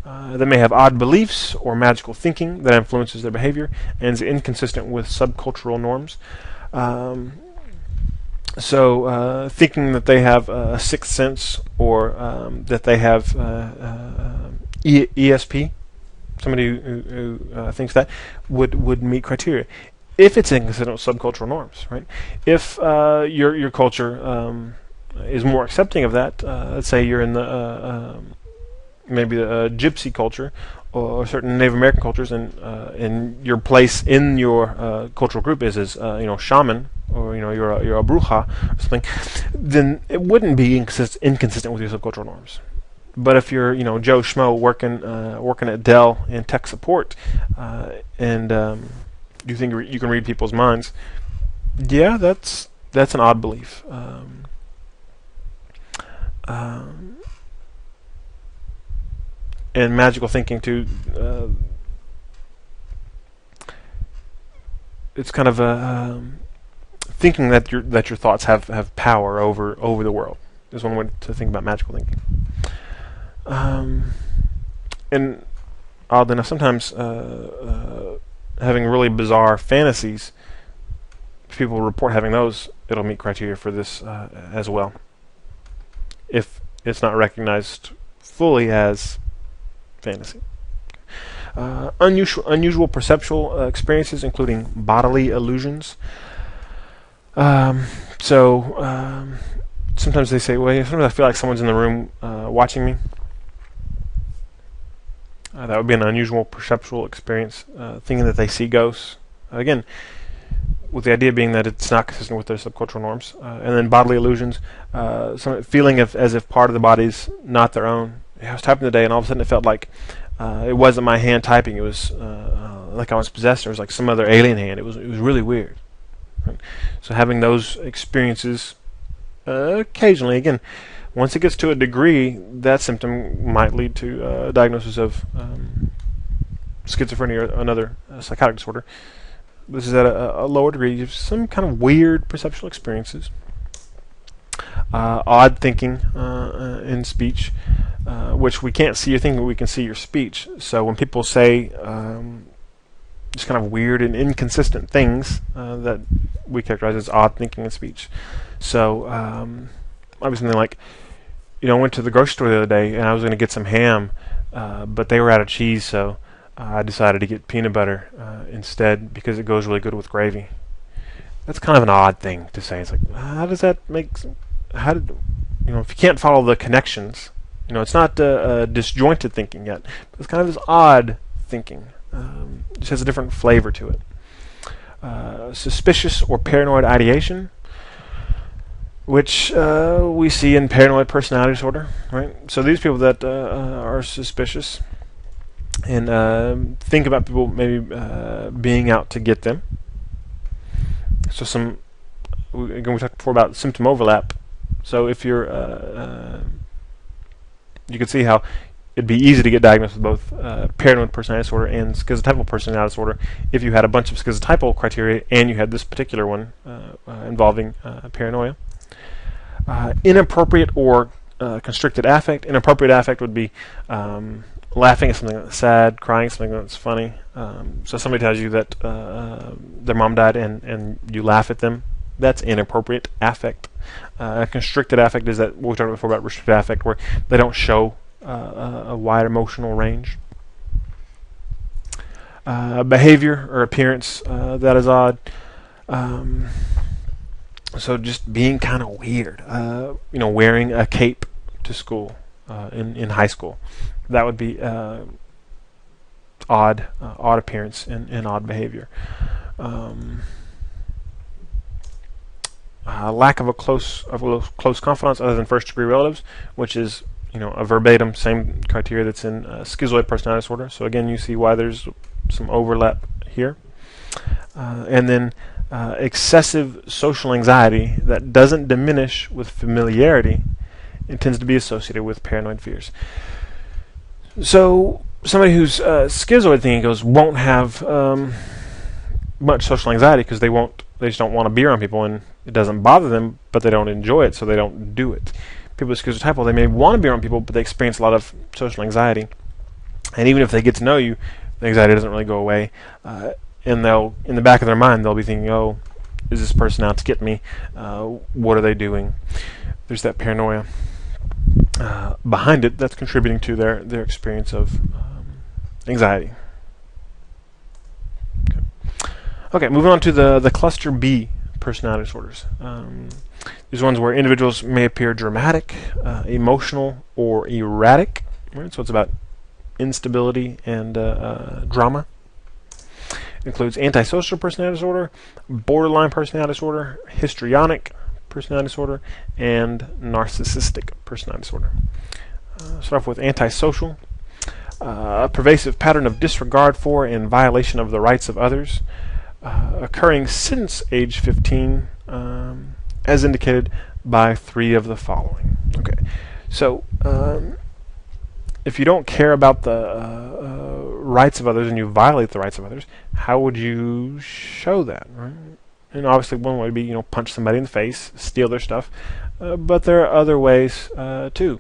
They may have odd beliefs or magical thinking that influences their behavior and is inconsistent with subcultural norms. So thinking that they have a sixth sense, or that they have ESP, somebody who thinks that would meet criteria if it's inconsistent with subcultural norms, right? If your culture is more accepting of that, let's say you're in the maybe the gypsy culture or certain Native American cultures, and your place in your cultural group is as shaman, or you're a bruja or something, then it wouldn't be inconsistent with your subcultural norms. But if you're Joe Schmo working at Dell in tech support, and you think you can read people's minds, yeah, that's an odd belief. And magical thinking too. It's kind of a thinking that your thoughts have power over the world is one way to think about magical thinking. And oddly enough, sometimes having really bizarre fantasies, if people report having those, it'll meet criteria for this as well, if it's not recognized fully as fantasy. Unusual perceptual experiences, including bodily illusions. So sometimes they say, well, sometimes I feel like someone's in the room watching me. That would be an unusual perceptual experience, thinking that they see ghosts. Again, with the idea being that it's not consistent with their subcultural norms. And then bodily illusions, some feeling as if part of the body's not their own. I was typing today, and all of a sudden it felt like it wasn't my hand typing. It was like I was possessed. It was like some other alien hand. It was really weird. Right? So having those experiences occasionally, again, once it gets to a degree, that symptom might lead to a diagnosis of schizophrenia or another psychotic disorder. This is at a lower degree. You have some kind of weird perceptual experiences. Odd thinking in speech, which we can't see your thinking, but we can see your speech. So when people say just kind of weird and inconsistent things, that we characterize as odd thinking in speech. So I was something like, I went to the grocery store the other day and I was going to get some ham, but they were out of cheese, so I decided to get peanut butter instead because it goes really good with gravy. That's kind of an odd thing to say. It's like, how does that make? How did if you can't follow the connections, it's not disjointed thinking yet. But it's kind of this odd thinking. It just has a different flavor to it. Suspicious or paranoid ideation, which we see in paranoid personality disorder, right? So these people that are suspicious and think about people maybe being out to get them. So we talked before about symptom overlap. So if you're, you can see how it'd be easy to get diagnosed with both paranoid personality disorder and schizotypal personality disorder if you had a bunch of schizotypal criteria and you had this particular one involving paranoia. Inappropriate or constricted affect. Inappropriate affect would be laughing at something that's sad, crying at something that's funny. So somebody tells you that their mom died and you laugh at them. That's inappropriate affect. Constricted affect is that what we talked about before about restricted affect, where they don't show a wide emotional range. Behavior or appearance that is odd. So just being kind of weird. Wearing a cape to school in high school. That would be odd appearance and odd behavior. Lack of a close confidence other than first degree relatives, which is a verbatim same criteria that's in schizoid personality disorder. So again, you see why there's some overlap here. And then excessive social anxiety that doesn't diminish with familiarity and tends to be associated with paranoid fears. So somebody who's schizoid thinking won't have much social anxiety because they won't They just don't want to be around people, and it doesn't bother them, but they don't enjoy it, so they don't do it. People with schizotypal, they may want to be around people, but they experience a lot of social anxiety. And even if they get to know you, the anxiety doesn't really go away. And they'll, in the back of their mind, they'll be thinking, oh, is this person out to get me? What are they doing? There's that paranoia behind it that's contributing to their experience of anxiety. Okay, moving on to the cluster B personality disorders. These ones where individuals may appear dramatic, emotional, or erratic. Right? So it's about instability and drama. It includes antisocial personality disorder, borderline personality disorder, histrionic personality disorder, and narcissistic personality disorder. Start off with antisocial. A pervasive pattern of disregard for and violation of the rights of others, occurring since age 15, as indicated by 3 of the following. Okay, so if you don't care about the rights of others and you violate the rights of others, how would you show that? Right? And obviously, one way would be punch somebody in the face, steal their stuff, but there are other ways too.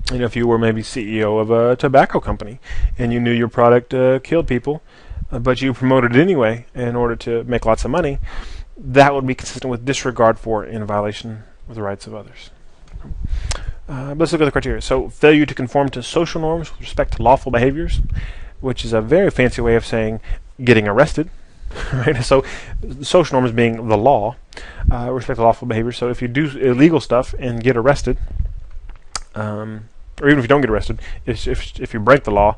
If you were maybe CEO of a tobacco company and you knew your product killed people, but you promoted it anyway in order to make lots of money, that would be consistent with disregard for and violation of the rights of others. Let's look at the criteria. So, failure to conform to social norms with respect to lawful behaviors, which is a very fancy way of saying getting arrested. Right? So, social norms being the law, respect to lawful behaviors. So, if you do illegal stuff and get arrested, or even if you don't get arrested, if you break the law,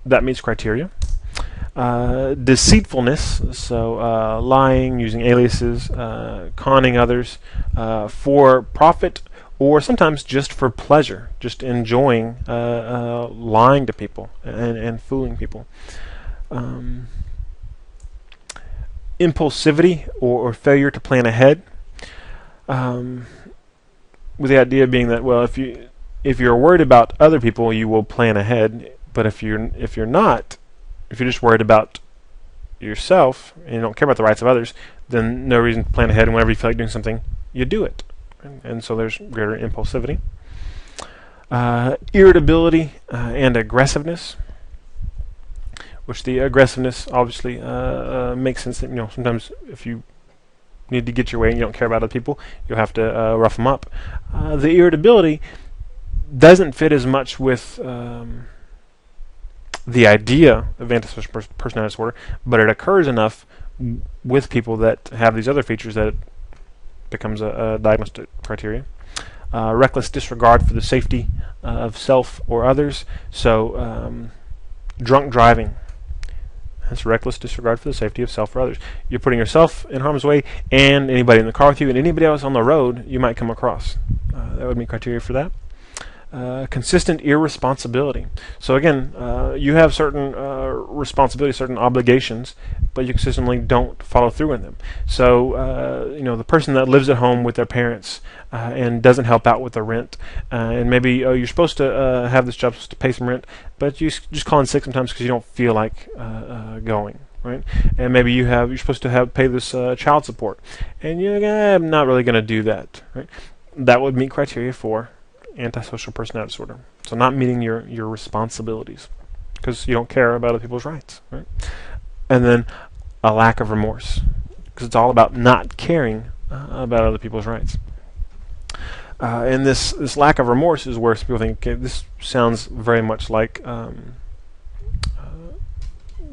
that meets criteria. Deceitfulness, so lying, using aliases, conning others for profit, or sometimes just for pleasure, just enjoying lying to people and fooling people. Impulsivity, or failure to plan ahead, with the idea being that, well, if you're worried about other people, you will plan ahead, but if you're just worried about yourself and you don't care about the rights of others, then no reason to plan ahead, and whenever you feel like doing something, you do it. And so there's greater impulsivity. Irritability and aggressiveness, which the aggressiveness obviously makes sense that, sometimes if you need to get your way and you don't care about other people, you'll have to rough them up. The irritability doesn't fit as much with the idea of antisocial personality disorder, but it occurs enough with people that have these other features that it becomes a diagnostic criteria. Reckless disregard for the safety of self or others. So, drunk driving. That's reckless disregard for the safety of self or others. You're putting yourself in harm's way, and anybody in the car with you, and anybody else on the road you might come across. That would meet criteria for that. Consistent irresponsibility. So again, you have certain responsibilities, certain obligations, but you consistently don't follow through in them. So the person that lives at home with their parents and doesn't help out with the rent, and maybe you're supposed to have this job, supposed to pay some rent, but you just call in sick sometimes because you don't feel like going. Right, and maybe you're supposed to pay this child support, and you're like, I'm not really going to do that. Right, that would meet criteria for antisocial personality disorder. So not meeting your responsibilities because you don't care about other people's rights. Right, and then a lack of remorse because it's all about not caring about other people's rights. And this lack of remorse is where some people think, okay, this sounds very much like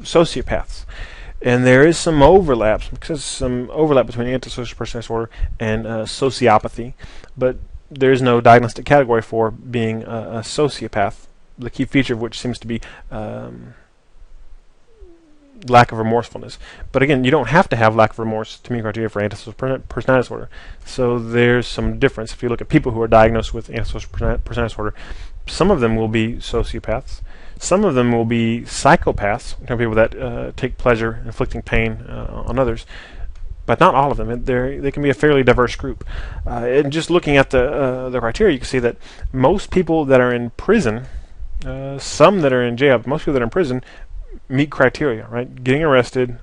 sociopaths. And there is some overlap, between antisocial personality disorder and sociopathy, but there is no diagnostic category for being a sociopath, the key feature of which seems to be lack of remorsefulness. But again, you don't have to have lack of remorse to meet criteria for antisocial personality disorder. So there's some difference. If you look at people who are diagnosed with antisocial personality disorder, some of them will be sociopaths. Some of them will be psychopaths, people that take pleasure inflicting pain on others. But not all of them. They can be a fairly diverse group. And just looking at the criteria, you can see that most people that are in prison, some that are in jail, but most people that are in prison meet criteria, right? Getting arrested.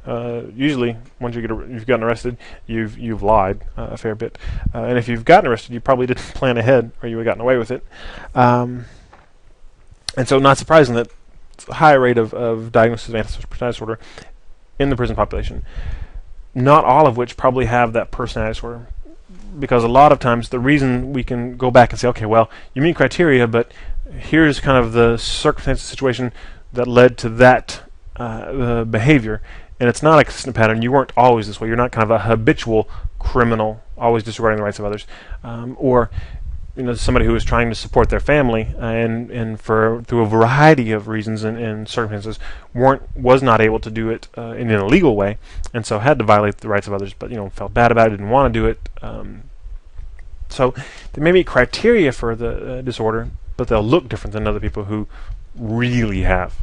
Usually, once you've gotten arrested, you've lied a fair bit, and if you've gotten arrested, you probably didn't plan ahead, or you would have gotten away with it. And so, not surprising that it's a high rate of diagnosis of antisocial personality disorder in the prison population. Not all of which probably have that personality disorder, because a lot of times the reason we can go back and say, okay, well, you meet criteria, but here's kind of the circumstance situation that led to that behavior, and it's not a consistent pattern. You weren't always this way. You're not kind of a habitual criminal, always disregarding the rights of others, or somebody who is trying to support their family and through a variety of reasons and circumstances was not able to do it in an illegal way, and so had to violate the rights of others, but felt bad about it, didn't want to do it. So there may be criteria for the disorder, but they'll look different than other people who really have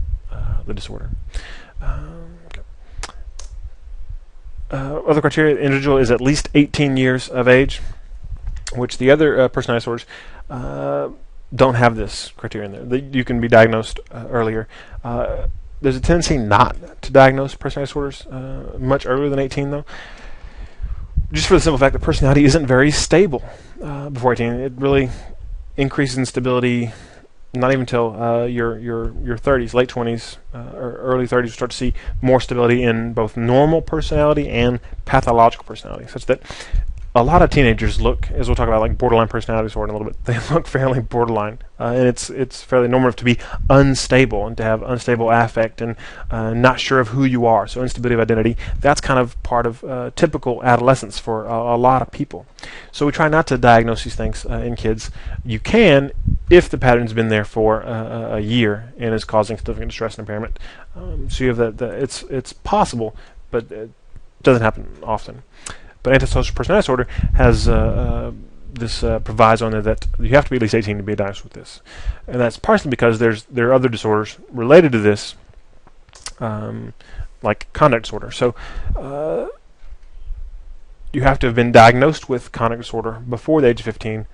the disorder. Other criteria: the individual is at least 18 years of age, which the other personality disorders don't have this criteria in there. You can be diagnosed earlier. There's a tendency not to diagnose personality disorders much earlier than 18, though, just for the simple fact that personality isn't very stable before 18. It really increases in stability not even until your 30s, late 20s, or early 30s. You start to see more stability in both normal personality and pathological personality, such that a lot of teenagers look, as we'll talk about, like borderline personality disorder in a little bit. They look fairly borderline, and it's fairly normative to be unstable and to have unstable affect and not sure of who you are. So instability of identity, that's kind of part of typical adolescence for a lot of people. So we try not to diagnose these things in kids. You can, if the pattern's been there for a year and is causing significant distress and impairment. So you have that. It's possible, but it doesn't happen often. But antisocial personality disorder has this proviso on there that you have to be at least 18 to be diagnosed with this, and that's partially because there are other disorders related to this, like conduct disorder. So you have to have been diagnosed with conduct disorder before the age of 15,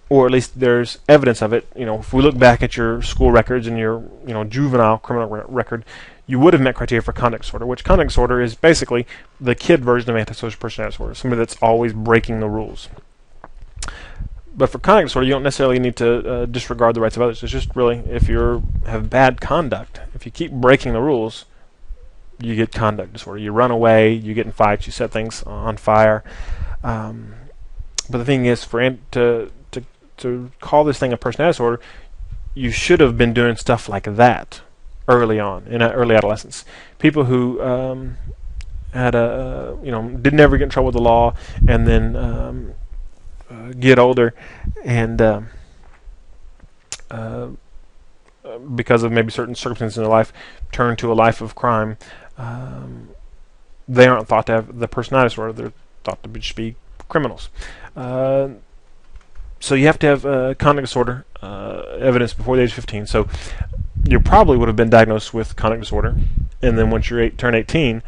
or at least there's evidence of it. If we look back at your school records and your juvenile criminal record, you would have met criteria for conduct disorder, which conduct disorder is basically the kid version of antisocial personality disorder, somebody that's always breaking the rules. But for conduct disorder, you don't necessarily need to disregard the rights of others. It's just really, if you have bad conduct, if you keep breaking the rules, you get conduct disorder. You run away, you get in fights, you set things on fire. But the thing is, to call this thing a personality disorder, you should have been doing stuff like that early on, in early adolescence. People who had didn't ever get in trouble with the law, and then get older, and because of maybe certain circumstances in their life, turn to a life of crime. They aren't thought to have the personality disorder. They're thought to just be criminals. So you have to have conduct disorder evidence before the age of 15. So you probably would have been diagnosed with conduct disorder, and then once you turn 18,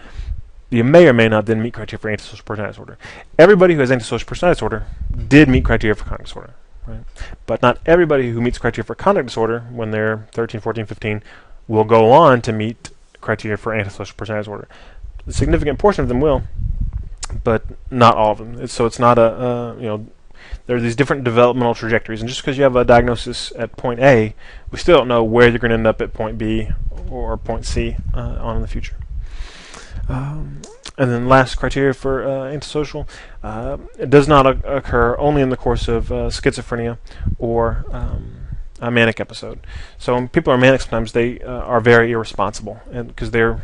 you may or may not then meet criteria for antisocial personality disorder. Everybody who has antisocial personality disorder did meet criteria for conduct disorder, right? But not everybody who meets criteria for conduct disorder when they're 13, 14, 15 will go on to meet criteria for antisocial personality disorder. A significant portion of them will, but not all of them. So it's not there are these different developmental trajectories, and just because you have a diagnosis at point A, we still don't know where you're going to end up at point B or point C on in the future. And then last criteria for antisocial, it does not occur only in the course of schizophrenia or a manic episode. So when people are manic, sometimes they are very irresponsible, and because they're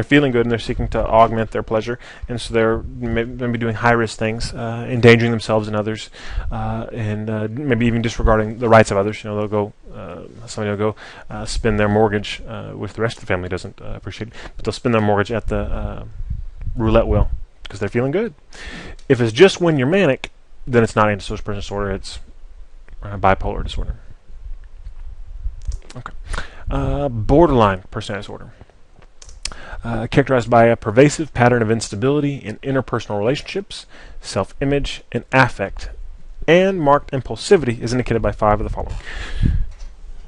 feeling good and they're seeking to augment their pleasure, and so they're maybe doing high-risk things, endangering themselves and others, and maybe even disregarding the rights of others. They'll go, somebody will go spend their mortgage, which the rest of the family doesn't appreciate, but they'll spend their mortgage at the roulette wheel because they're feeling good. If it's just when you're manic, then it's not antisocial personality disorder, it's bipolar disorder. Okay. Borderline personality disorder. Characterized by a pervasive pattern of instability in interpersonal relationships, self-image, and affect, and marked impulsivity is indicated by 5 of the following.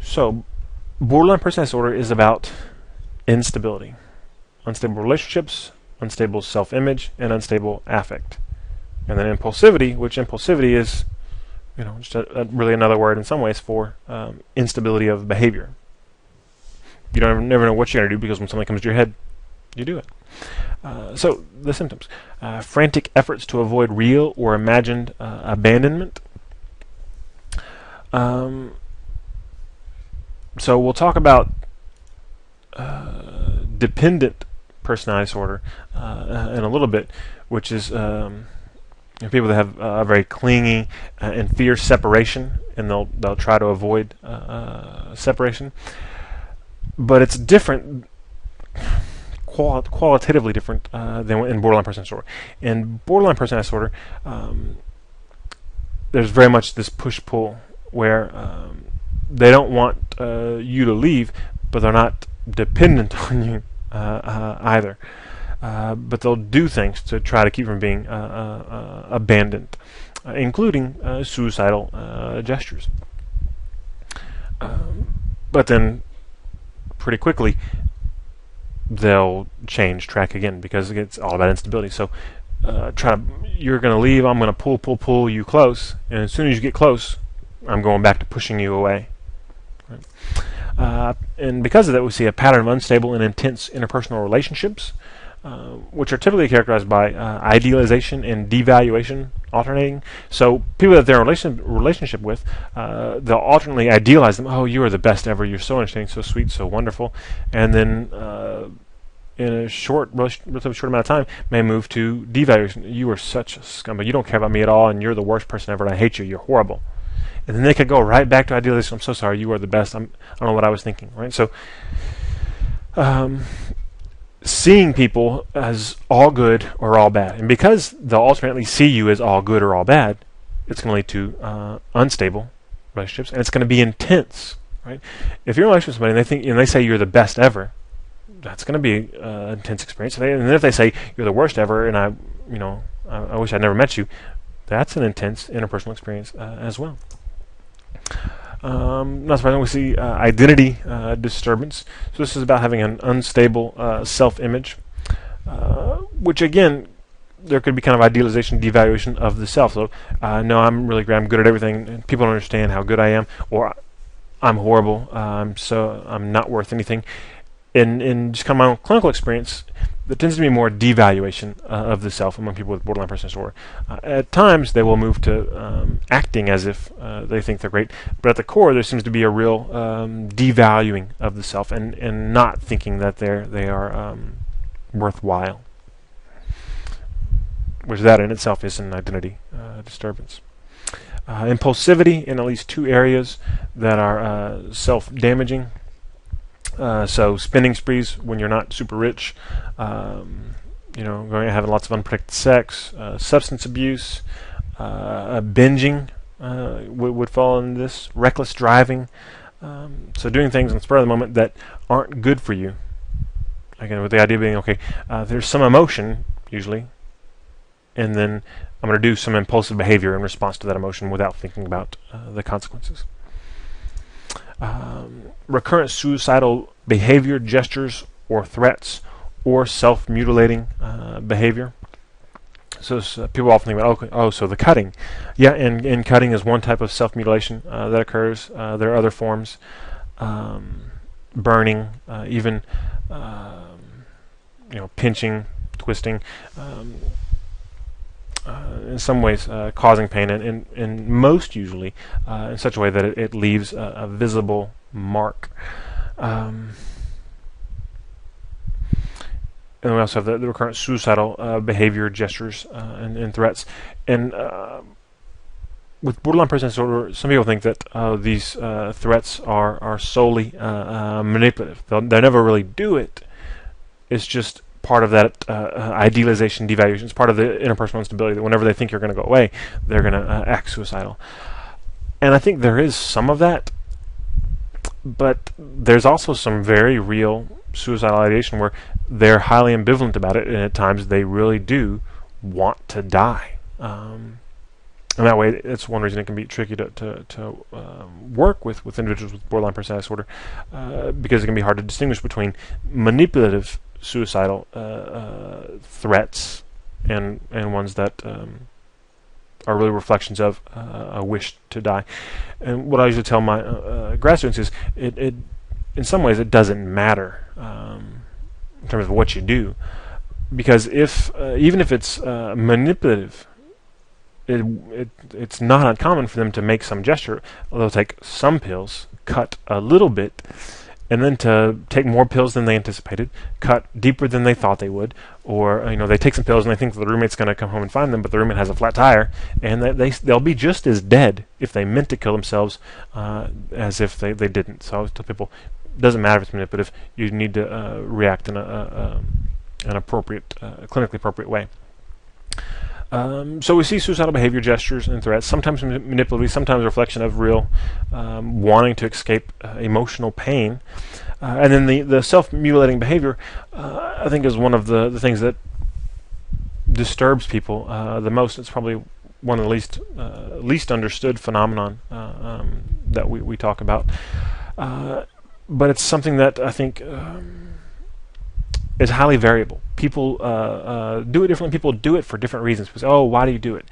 So, borderline personality disorder is about instability. Unstable relationships, unstable self-image, and unstable affect. And then impulsivity, which impulsivity is, just really another word in some ways for instability of behavior. You never know what you're going to do, because when something comes to your head, you do it. So the symptoms: frantic efforts to avoid real or imagined abandonment. So we'll talk about dependent personality disorder in a little bit, which is people that have a very clingy and fear separation, and they'll try to avoid separation. But it's different, qualitatively different than in borderline personality disorder. In borderline personality disorder, there's very much this push-pull where they don't want you to leave, but they're not dependent on you either. But they'll do things to try to keep from being abandoned, including suicidal gestures. But then, pretty quickly, they'll change track again, because it's all about instability. So, you're going to leave, I'm going to pull you close, and as soon as you get close, I'm going back to pushing you away. Right? And because of that, we see a pattern of unstable and intense interpersonal relationships, which are typically characterized by idealization and devaluation alternating. So people that they're in a relationship with, they'll alternately idealize them. Oh, you are the best ever. You're so understanding, so sweet, so wonderful. And then in a relatively short amount of time, may move to devaluation. You are such a scumbag. You don't care about me at all, and you're the worst person ever, and I hate you. You're horrible. And then they could go right back to idealization. I'm so sorry. You are the best. I don't know what I was thinking. Right. So seeing people as all good or all bad, and because they'll alternately see you as all good or all bad, it's going to lead to unstable relationships, and it's going to be intense. Right. If you're in a relationship with somebody and they think, and they say you're the best ever, that's going to be an intense experience. And then if they say you're the worst ever, and I wish I'd never met you, that's an intense interpersonal experience as well. Not surprisingly, we see identity disturbance. So this is about having an unstable self-image, which again, there could be kind of idealization, devaluation of the self. So, no, I'm really great. I'm good at everything, and people don't understand how good I am, or I'm horrible. I'm not worth anything. In just kind of my own clinical experience, there tends to be more devaluation of the self among people with borderline personality disorder. At times, they will move to acting as if they think they're great, but at the core, there seems to be a real devaluing of the self, and not thinking that they are worthwhile, which that in itself is an identity disturbance. Impulsivity in at least two areas that are self-damaging. So spending sprees when you're not super rich, going having lots of unprotected sex, substance abuse, binging would fall in this, reckless driving. So doing things on the spur of the moment that aren't good for you. Again, with the idea being, okay, there's some emotion usually, and then I'm going to do some impulsive behavior in response to that emotion without thinking about the consequences. Recurrent suicidal behavior, gestures, or threats, or self-mutilating behavior. So people often think about, so the cutting. Yeah, and cutting is one type of self-mutilation that occurs. There are other forms, burning, even pinching, twisting. In some ways, causing pain, and most usually in such a way that it leaves a visible mark. And we also have the recurrent suicidal behavior, gestures, and threats. And with borderline personality disorder, some people think that these threats are solely manipulative. They never really do it. It's just part of that idealization, devaluation. It's part of the interpersonal instability that whenever they think you're going to go away, they're going to act suicidal. And I think there is some of that, but there's also some very real suicidal ideation where they're highly ambivalent about it, and at times they really do want to die. And that way, that's one reason it can be tricky to work with individuals with borderline personality disorder, because it can be hard to distinguish between manipulative suicidal threats and ones that are really reflections of a wish to die. And what I usually tell my grad students is, it in some ways it doesn't matter in terms of what you do, because if even if it's manipulative, it's not uncommon for them to make some gesture. They'll take some pills, cut a little bit, and then to take more pills than they anticipated, cut deeper than they thought they would, or they take some pills and they think the roommate's going to come home and find them, but the roommate has a flat tire, and they'll be just as dead if they meant to kill themselves as if they didn't. So I always tell people, it doesn't matter if it's manipulative. You need to react in an appropriate, clinically appropriate way. So we see suicidal behavior, gestures, and threats, sometimes manipulative, sometimes a reflection of real wanting to escape emotional pain. And then the self-mutilating behavior, I think, is one of the things that disturbs people the most. It's probably one of the least understood phenomenon that we talk about. But it's something that I think is highly variable. People do it differently. People do it for different reasons. People say, "Oh, why do you do it?"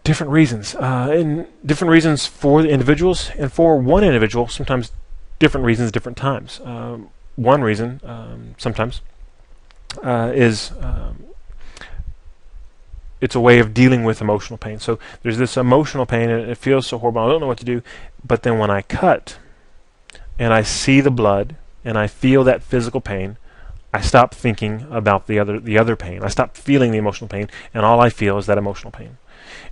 Different reasons, and different reasons for the individuals, and for one individual, sometimes different reasons, different times. One reason, sometimes, is it's a way of dealing with emotional pain. So there's this emotional pain, and it feels so horrible. I don't know what to do. But then when I cut, and I see the blood, and I feel that physical pain, I stop thinking about the other pain. I stop feeling the emotional pain, and all I feel is that emotional pain.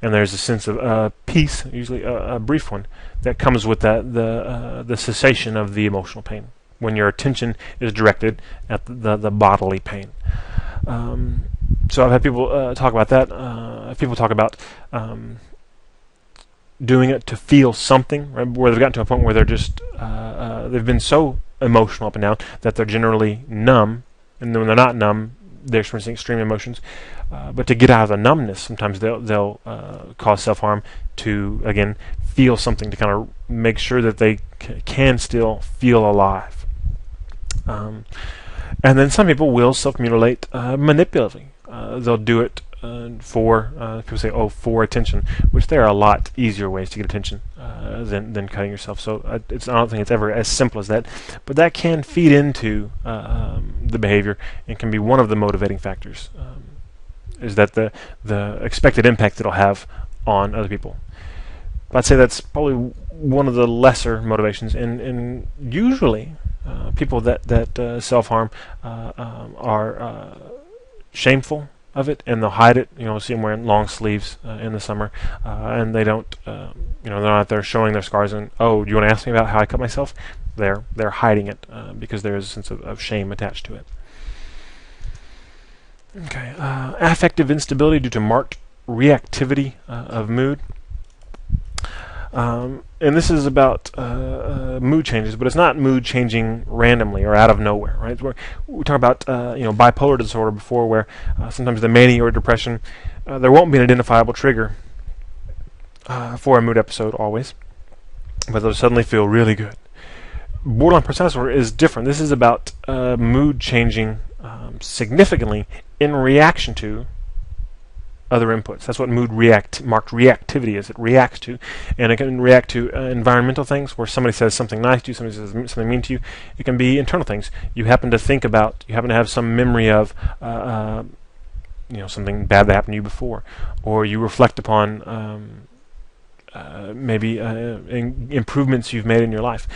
And there's a sense of peace, usually a brief one, that comes with that the cessation of the emotional pain when your attention is directed at the bodily pain. So I've had people talk about that. People talk about doing it to feel something, right, where they've gotten to a point where they're just they've been so emotional up and down that they're generally numb, and then when they're not numb, they're experiencing extreme emotions. But to get out of the numbness, sometimes they'll cause self-harm to, again, feel something, to kind of make sure that they can still feel alive. And then some people will self-mutilate manipulatively. They'll do it for people say, "Oh, for attention," which there are a lot easier ways to get attention than cutting yourself. So I don't think it's ever as simple as that, but that can feed into the behavior and can be one of the motivating factors. Is that the expected impact it'll have on other people? But I'd say that's probably one of the lesser motivations, and usually people that self-harm are shameful of it, and they'll hide it. See them wearing long sleeves in the summer, and they don't, they're not out there showing their scars. And, "Oh, do you want to ask me about how I cut myself?" They're hiding it because there is a sense of shame attached to it. Okay, affective instability due to marked reactivity of mood. And this is about mood changes, but it's not mood changing randomly or out of nowhere, right? We talk about bipolar disorder before, where sometimes the mania or depression, there won't be an identifiable trigger for a mood episode always, but they'll suddenly feel really good. Borderline personality disorder is different. This is about mood changing significantly in reaction to other inputs. That's what marked reactivity is. It reacts to, and it can react to environmental things, where somebody says something nice to you, somebody says something mean to you. It can be internal things. You happen to have some memory of something bad that happened to you before, or you reflect upon maybe improvements you've made in your life.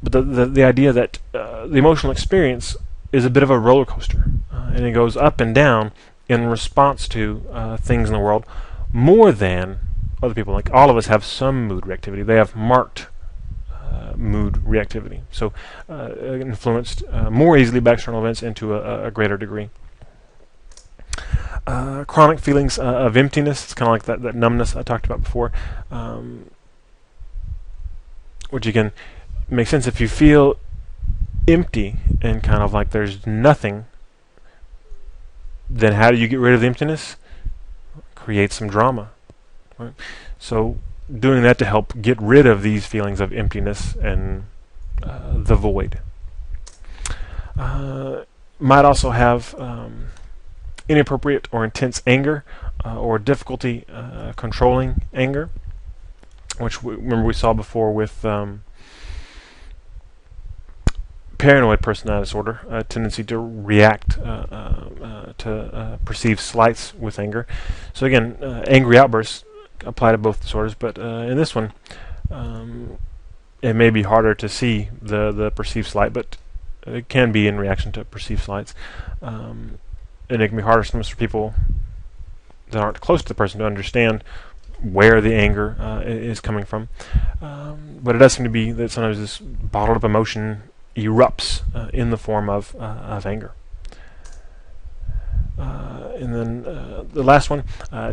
But the idea that the emotional experience is a bit of a roller coaster, and it goes up and down in response to things in the world, more than other people. Like, all of us have some mood reactivity. They have marked mood reactivity, so influenced more easily by external events and to a greater degree. Chronic feelings of emptiness. It's kind of like that numbness I talked about before, which again makes sense. If you feel empty and kind of like there's nothing, then how do you get rid of the emptiness? Create some drama. right? So doing that to help get rid of these feelings of emptiness and the void. Might also have inappropriate or intense anger or difficulty controlling anger, which remember we saw before with paranoid personality disorder, a tendency to react to perceived slights with anger. So again, angry outbursts apply to both disorders, but in this one, it may be harder to see the perceived slight, but it can be in reaction to perceived slights. And it can be harder sometimes for people that aren't close to the person to understand where the anger is coming from. But it does seem to be that sometimes this bottled up emotion erupts in the form of anger. And then the last one,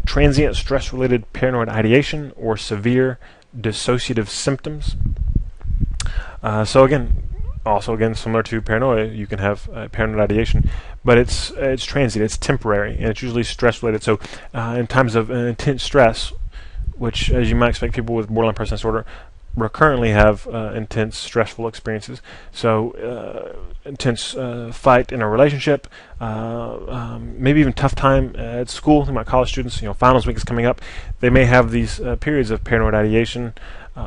transient stress-related paranoid ideation or severe dissociative symptoms. So again, similar to paranoia, you can have paranoid ideation, but it's transient, it's temporary, and it's usually stress-related. So in times of intense stress, which, as you might expect, people with borderline personality disorder recurrently have intense, stressful experiences. So intense fight in a relationship, maybe even tough time at school. Think about college students. Finals week is coming up. They may have these periods of paranoid ideation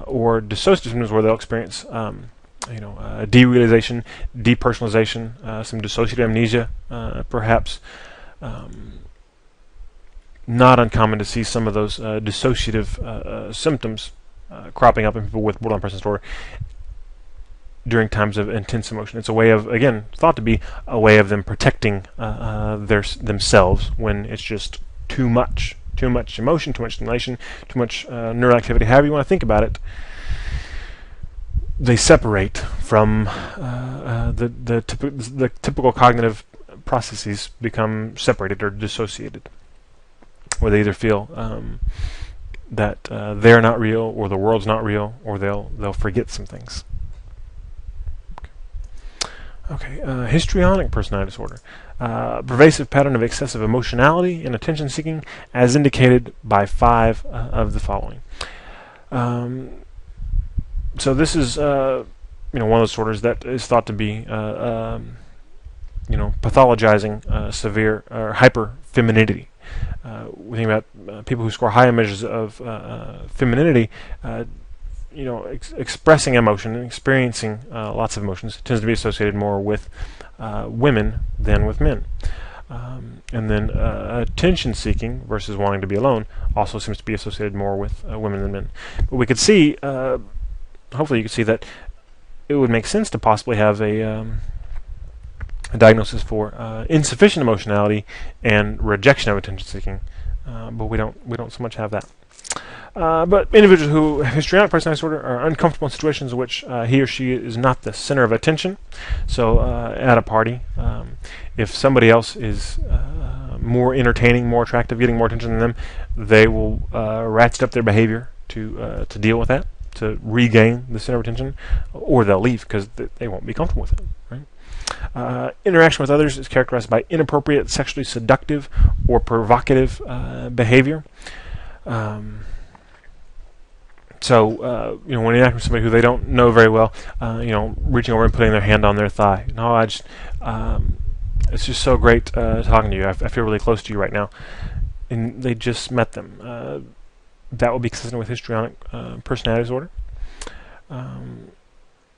or dissociative symptoms where they'll experience, derealization, depersonalization, some dissociative amnesia, perhaps. Not uncommon to see some of those dissociative symptoms cropping up in people with borderline personality disorder during times of intense emotion. It's a way of, again, thought to be a way of them protecting themselves when it's just too much emotion, too much stimulation, too much neural activity. However you want to think about it, they separate from the typical cognitive processes become separated or dissociated, where they either feel that they're not real, or the world's not real, or they'll forget some things. Okay, histrionic personality disorder, pervasive pattern of excessive emotionality and attention seeking, as indicated by 5 of the following. So this is one of those disorders that is thought to be pathologizing severe or hyper femininity. We think about people who score high measures of femininity, expressing emotion and experiencing lots of emotions tends to be associated more with women than with men. And then attention-seeking versus wanting to be alone also seems to be associated more with women than men. But we could see, hopefully you could see that it would make sense to possibly have a diagnosis for insufficient emotionality and rejection of attention-seeking, but we don't so much have that. But individuals who have histrionic personality disorder are uncomfortable in situations in which he or she is not the center of attention. So at a party, if somebody else is more entertaining, more attractive, getting more attention than them, they will ratchet up their behavior to deal with that, to regain the center of attention, or they'll leave because they won't be comfortable with it. Right? Interaction with others is characterized by inappropriate, sexually seductive, or provocative behavior. So, when you interact with somebody who they don't know very well, reaching over and putting their hand on their thigh. No, it's just so great talking to you. I feel really close to you right now. And they just met them. That will be consistent with histrionic personality disorder.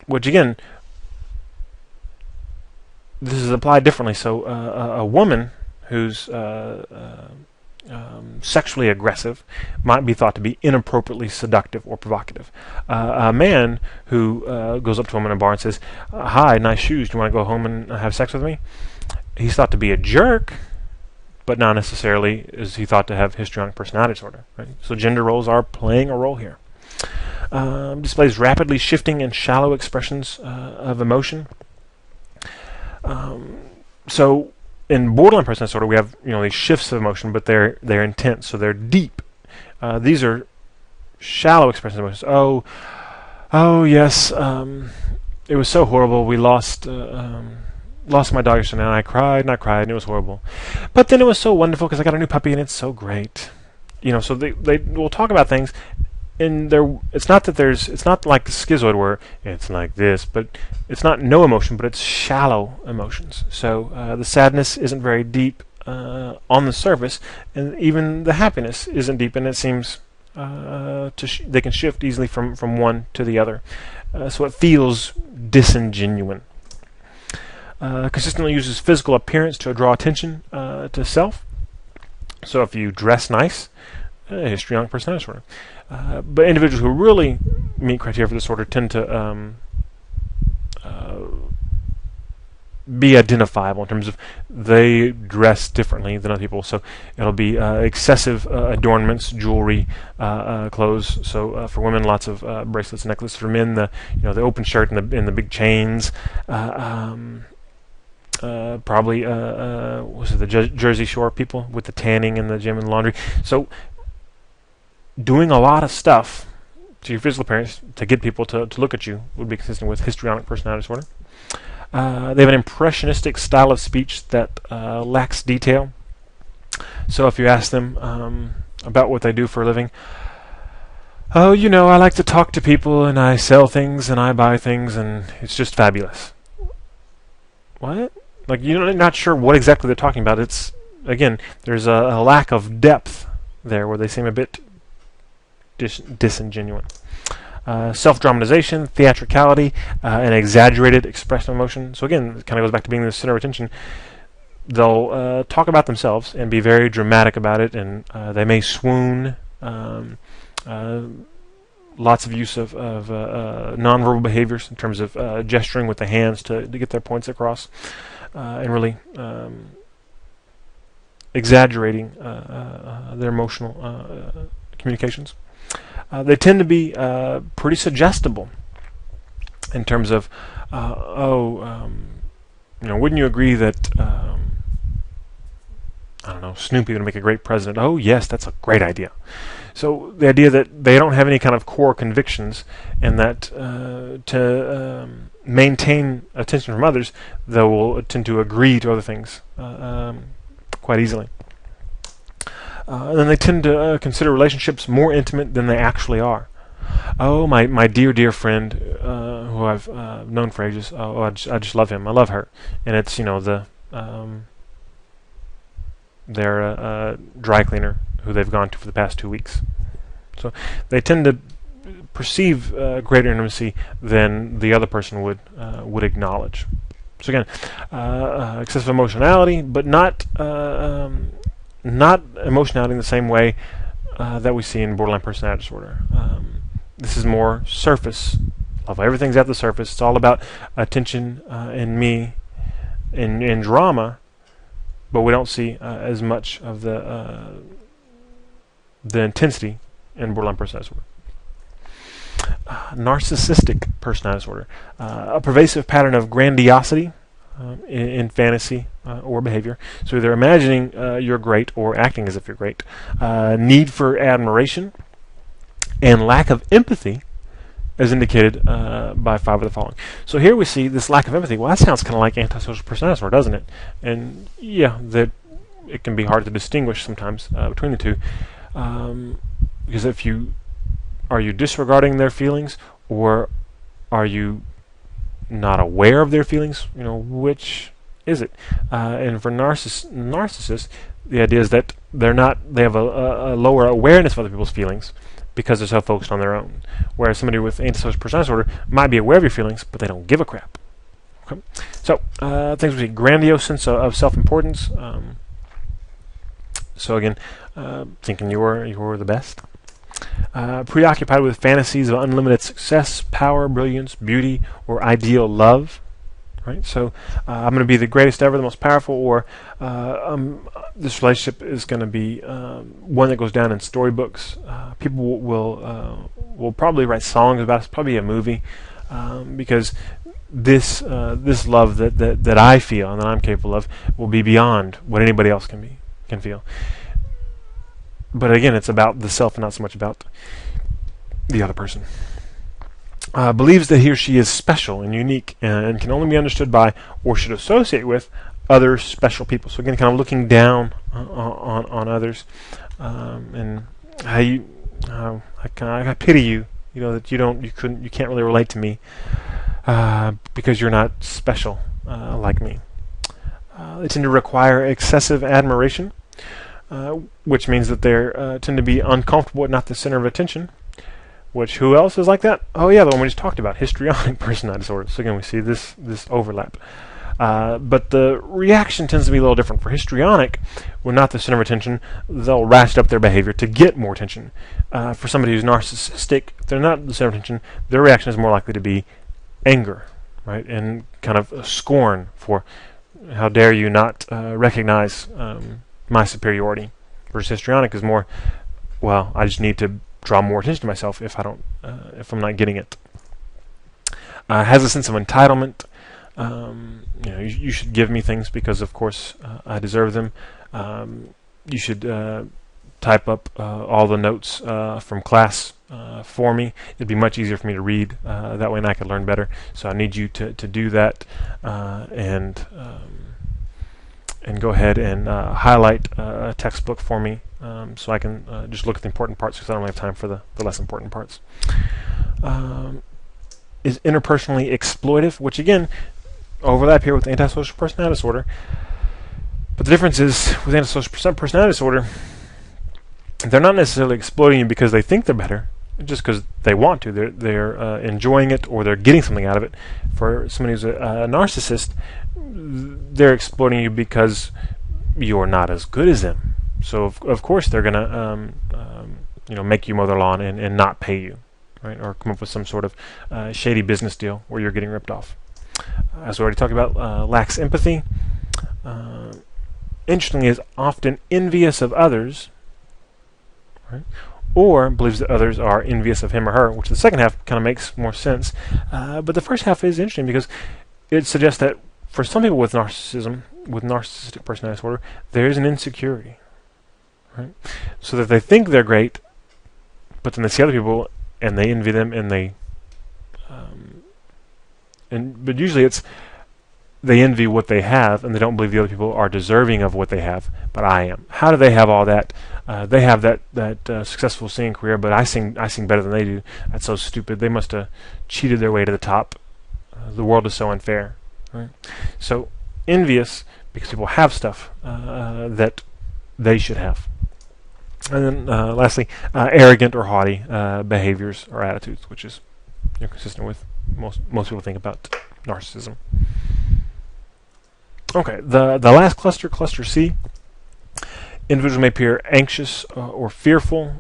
Which, again, this is applied differently. So, a woman who's sexually aggressive might be thought to be inappropriately seductive or provocative. A man who goes up to a woman in a bar and says, "Hi, nice shoes. Do you want to go home and have sex with me?" He's thought to be a jerk, but not necessarily is he thought to have histrionic personality disorder. Right? So gender roles are playing a role here. Displays rapidly shifting and shallow expressions of emotion. So in borderline personality disorder, we have these shifts of emotion, but they're intense, so they're deep. These are shallow expressions of emotions. Oh yes, it was so horrible. We lost my dog yesterday, and I cried, and it was horrible. But then it was so wonderful because I got a new puppy, and it's so great. So they will talk about things, and it's not like the schizoid where it's like this, but it's not no emotion, but it's shallow emotions. So the sadness isn't very deep on the surface, and even the happiness isn't deep, and it seems they can shift easily from one to the other. So it feels disingenuine. Consistently uses physical appearance to draw attention to self. So if you dress nice, histrionic personality disorder. But individuals who really meet criteria for disorder tend to be identifiable in terms of they dress differently than other people. So it'll be excessive adornments, jewelry, clothes. So for women, lots of bracelets, necklaces. For men, the open shirt and the big chains. Probably was it the Jersey Shore people with the tanning and the gym and laundry. So doing a lot of stuff to your physical appearance to get people to look at you would be consistent with histrionic personality disorder. They have an impressionistic style of speech that lacks detail. So if you ask them about what they do for a living, I like to talk to people and I sell things and I buy things and it's just fabulous. What? Like, you're not sure what exactly they're talking about. It's, again, there's a lack of depth there where they seem a bit disingenuine. Self-dramatization, theatricality, and exaggerated expression of emotion. So again, it kind of goes back to being the center of attention. They'll talk about themselves and be very dramatic about it, and they may swoon. Lots of use of nonverbal behaviors in terms of gesturing with the hands to get their points across, and really exaggerating their emotional communications. They tend to be pretty suggestible in terms of, wouldn't you agree that, Snoopy would make a great president? Oh, yes, that's a great idea. So the idea that they don't have any kind of core convictions, and that to maintain attention from others, they will tend to agree to other things quite easily. And then they tend to consider relationships more intimate than they actually are. Oh, my dear friend, who I've known for ages. Oh, I just love him. I love her. And it's their dry cleaner who they've gone to for the past 2 weeks. So they tend to perceive greater intimacy than the other person would acknowledge. So again, excessive emotionality, but not emotionality in the same way that we see in borderline personality disorder. This is more surface level. Everything's at the surface. It's all about attention and me and drama, but we don't see as much of the intensity in borderline personality disorder. Narcissistic personality disorder, a pervasive pattern of grandiosity in fantasy or behavior. So either imagining you're great or acting as if you're great. Need for admiration and lack of empathy, as indicated by 5 of the following. So here we see this lack of empathy. Well, that sounds kind of like antisocial personality disorder, doesn't it? And yeah, that it can be hard to distinguish sometimes between the two, because are you disregarding their feelings, or are you not aware of their feelings? Which is it? And for narcissists, the idea is that they have a lower awareness of other people's feelings because they're so focused on their own. Whereas somebody with antisocial personality disorder might be aware of your feelings, but they don't give a crap. Okay? So things we see: grandiose sense of self-importance. So again, thinking you're the best. Preoccupied with fantasies of unlimited success, power, brilliance, beauty, or ideal love. Right? So I'm going to be the greatest ever, the most powerful, or this relationship is going to be one that goes down in storybooks. People will probably write songs about it. It's probably a movie, because this love that I feel and that I'm capable of will be beyond what anybody else can feel. But again, it's about the self and not so much about the other person. Believes that he or she is special and unique and can only be understood by or should associate with other special people. So again, kind of looking down on others. and I pity you. You know that you can't really relate to me because you're not special like me. They tend to require excessive admiration, which means that they tend to be uncomfortable and not the center of attention. Which, who else is like that? Oh yeah, the one we just talked about, histrionic personality disorder. So again, we see this overlap. But the reaction tends to be a little different. For histrionic, when not the center of attention, they'll ratchet up their behavior to get more attention. For somebody who's narcissistic, if they're not the center of attention, their reaction is more likely to be anger, right? And kind of scorn for, how dare you not recognize my superiority. Versus histrionic is more, well, I just need to draw more attention to myself if I'm not getting it. Has a sense of entitlement. You should give me things because, of course, I deserve them. You should type up all the notes from class for me. It'd be much easier for me to read that way, and I could learn better. So I need you to do that and go ahead and highlight a textbook for me. So I can just look at the important parts because I don't have time for the less important parts. Is interpersonally exploitive, which again, overlap here with antisocial personality disorder. But the difference is, with antisocial personality disorder, they're not necessarily exploiting you because they think they're better, just because they want to. They're enjoying it or they're getting something out of it. For somebody who's a narcissist, they're exploiting you because you're not as good as them. So of course they're gonna make you mow their lawn and not pay you, right? Or come up with some sort of shady business deal where you're getting ripped off. As we already talked about, lacks empathy. Interestingly, is often envious of others, right? Or believes that others are envious of him or her, which the second half kind of makes more sense. But the first half is interesting because it suggests that for some people with narcissistic personality disorder, there is an insecurity. Right? So that they think they're great, but then they see other people and they envy them, and but usually it's they envy what they have, and they don't believe the other people are deserving of what they have. But I am. How do they have all that? They have that successful singing career, but I sing better than they do. That's so stupid. They must have cheated their way to the top. The world is so unfair. Right? So envious because people have stuff that they should have. And then lastly, arrogant or haughty behaviors or attitudes, which is consistent with most people think about narcissism. Okay, the last cluster, cluster C, individuals may appear anxious or fearful,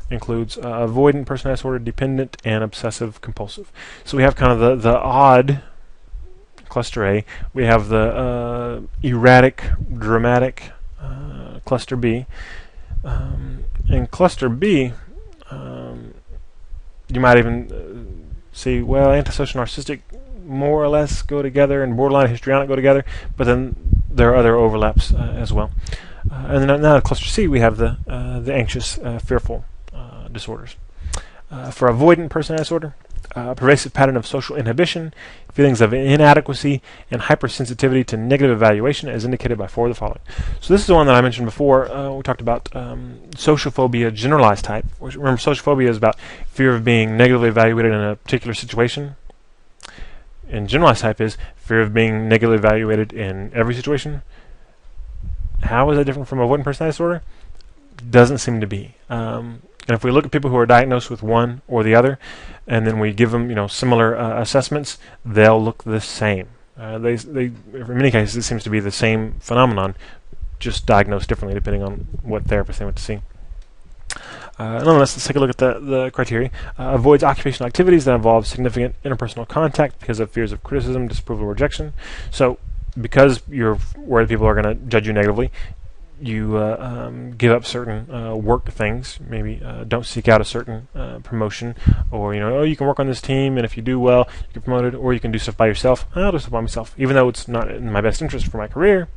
includes avoidant personality disorder, dependent, and obsessive compulsive. So we have kind of the odd cluster A. We have the erratic, dramatic cluster B. In cluster B, you might even see, well, antisocial narcissistic more or less go together, and borderline histrionic go together, but then there are other overlaps as well. And then now in cluster C, we have the anxious, fearful disorders. For avoidant personality disorder, pervasive pattern of social inhibition, feelings of inadequacy, and hypersensitivity to negative evaluation as indicated by 4 of the following. So this is the one that I mentioned before. We talked about social phobia generalized type. Remember, social phobia is about fear of being negatively evaluated in a particular situation. And generalized type is fear of being negatively evaluated in every situation. How is that different from avoidant personality disorder? Doesn't seem to be. And if we look at people who are diagnosed with one or the other, and then we give them, similar assessments, they'll look the same. They, in many cases, it seems to be the same phenomenon, just diagnosed differently depending on what therapist they went to see. Nonetheless, let's take a look at the criteria. Avoids occupational activities that involve significant interpersonal contact because of fears of criticism, disapproval, or rejection. So, because you're worried people are going to judge you negatively, you give up certain work things. Maybe don't seek out a certain promotion, or you can work on this team, and if you do well, you get promoted, or you can do stuff by yourself. I'll do stuff by myself, even though it's not in my best interest for my career.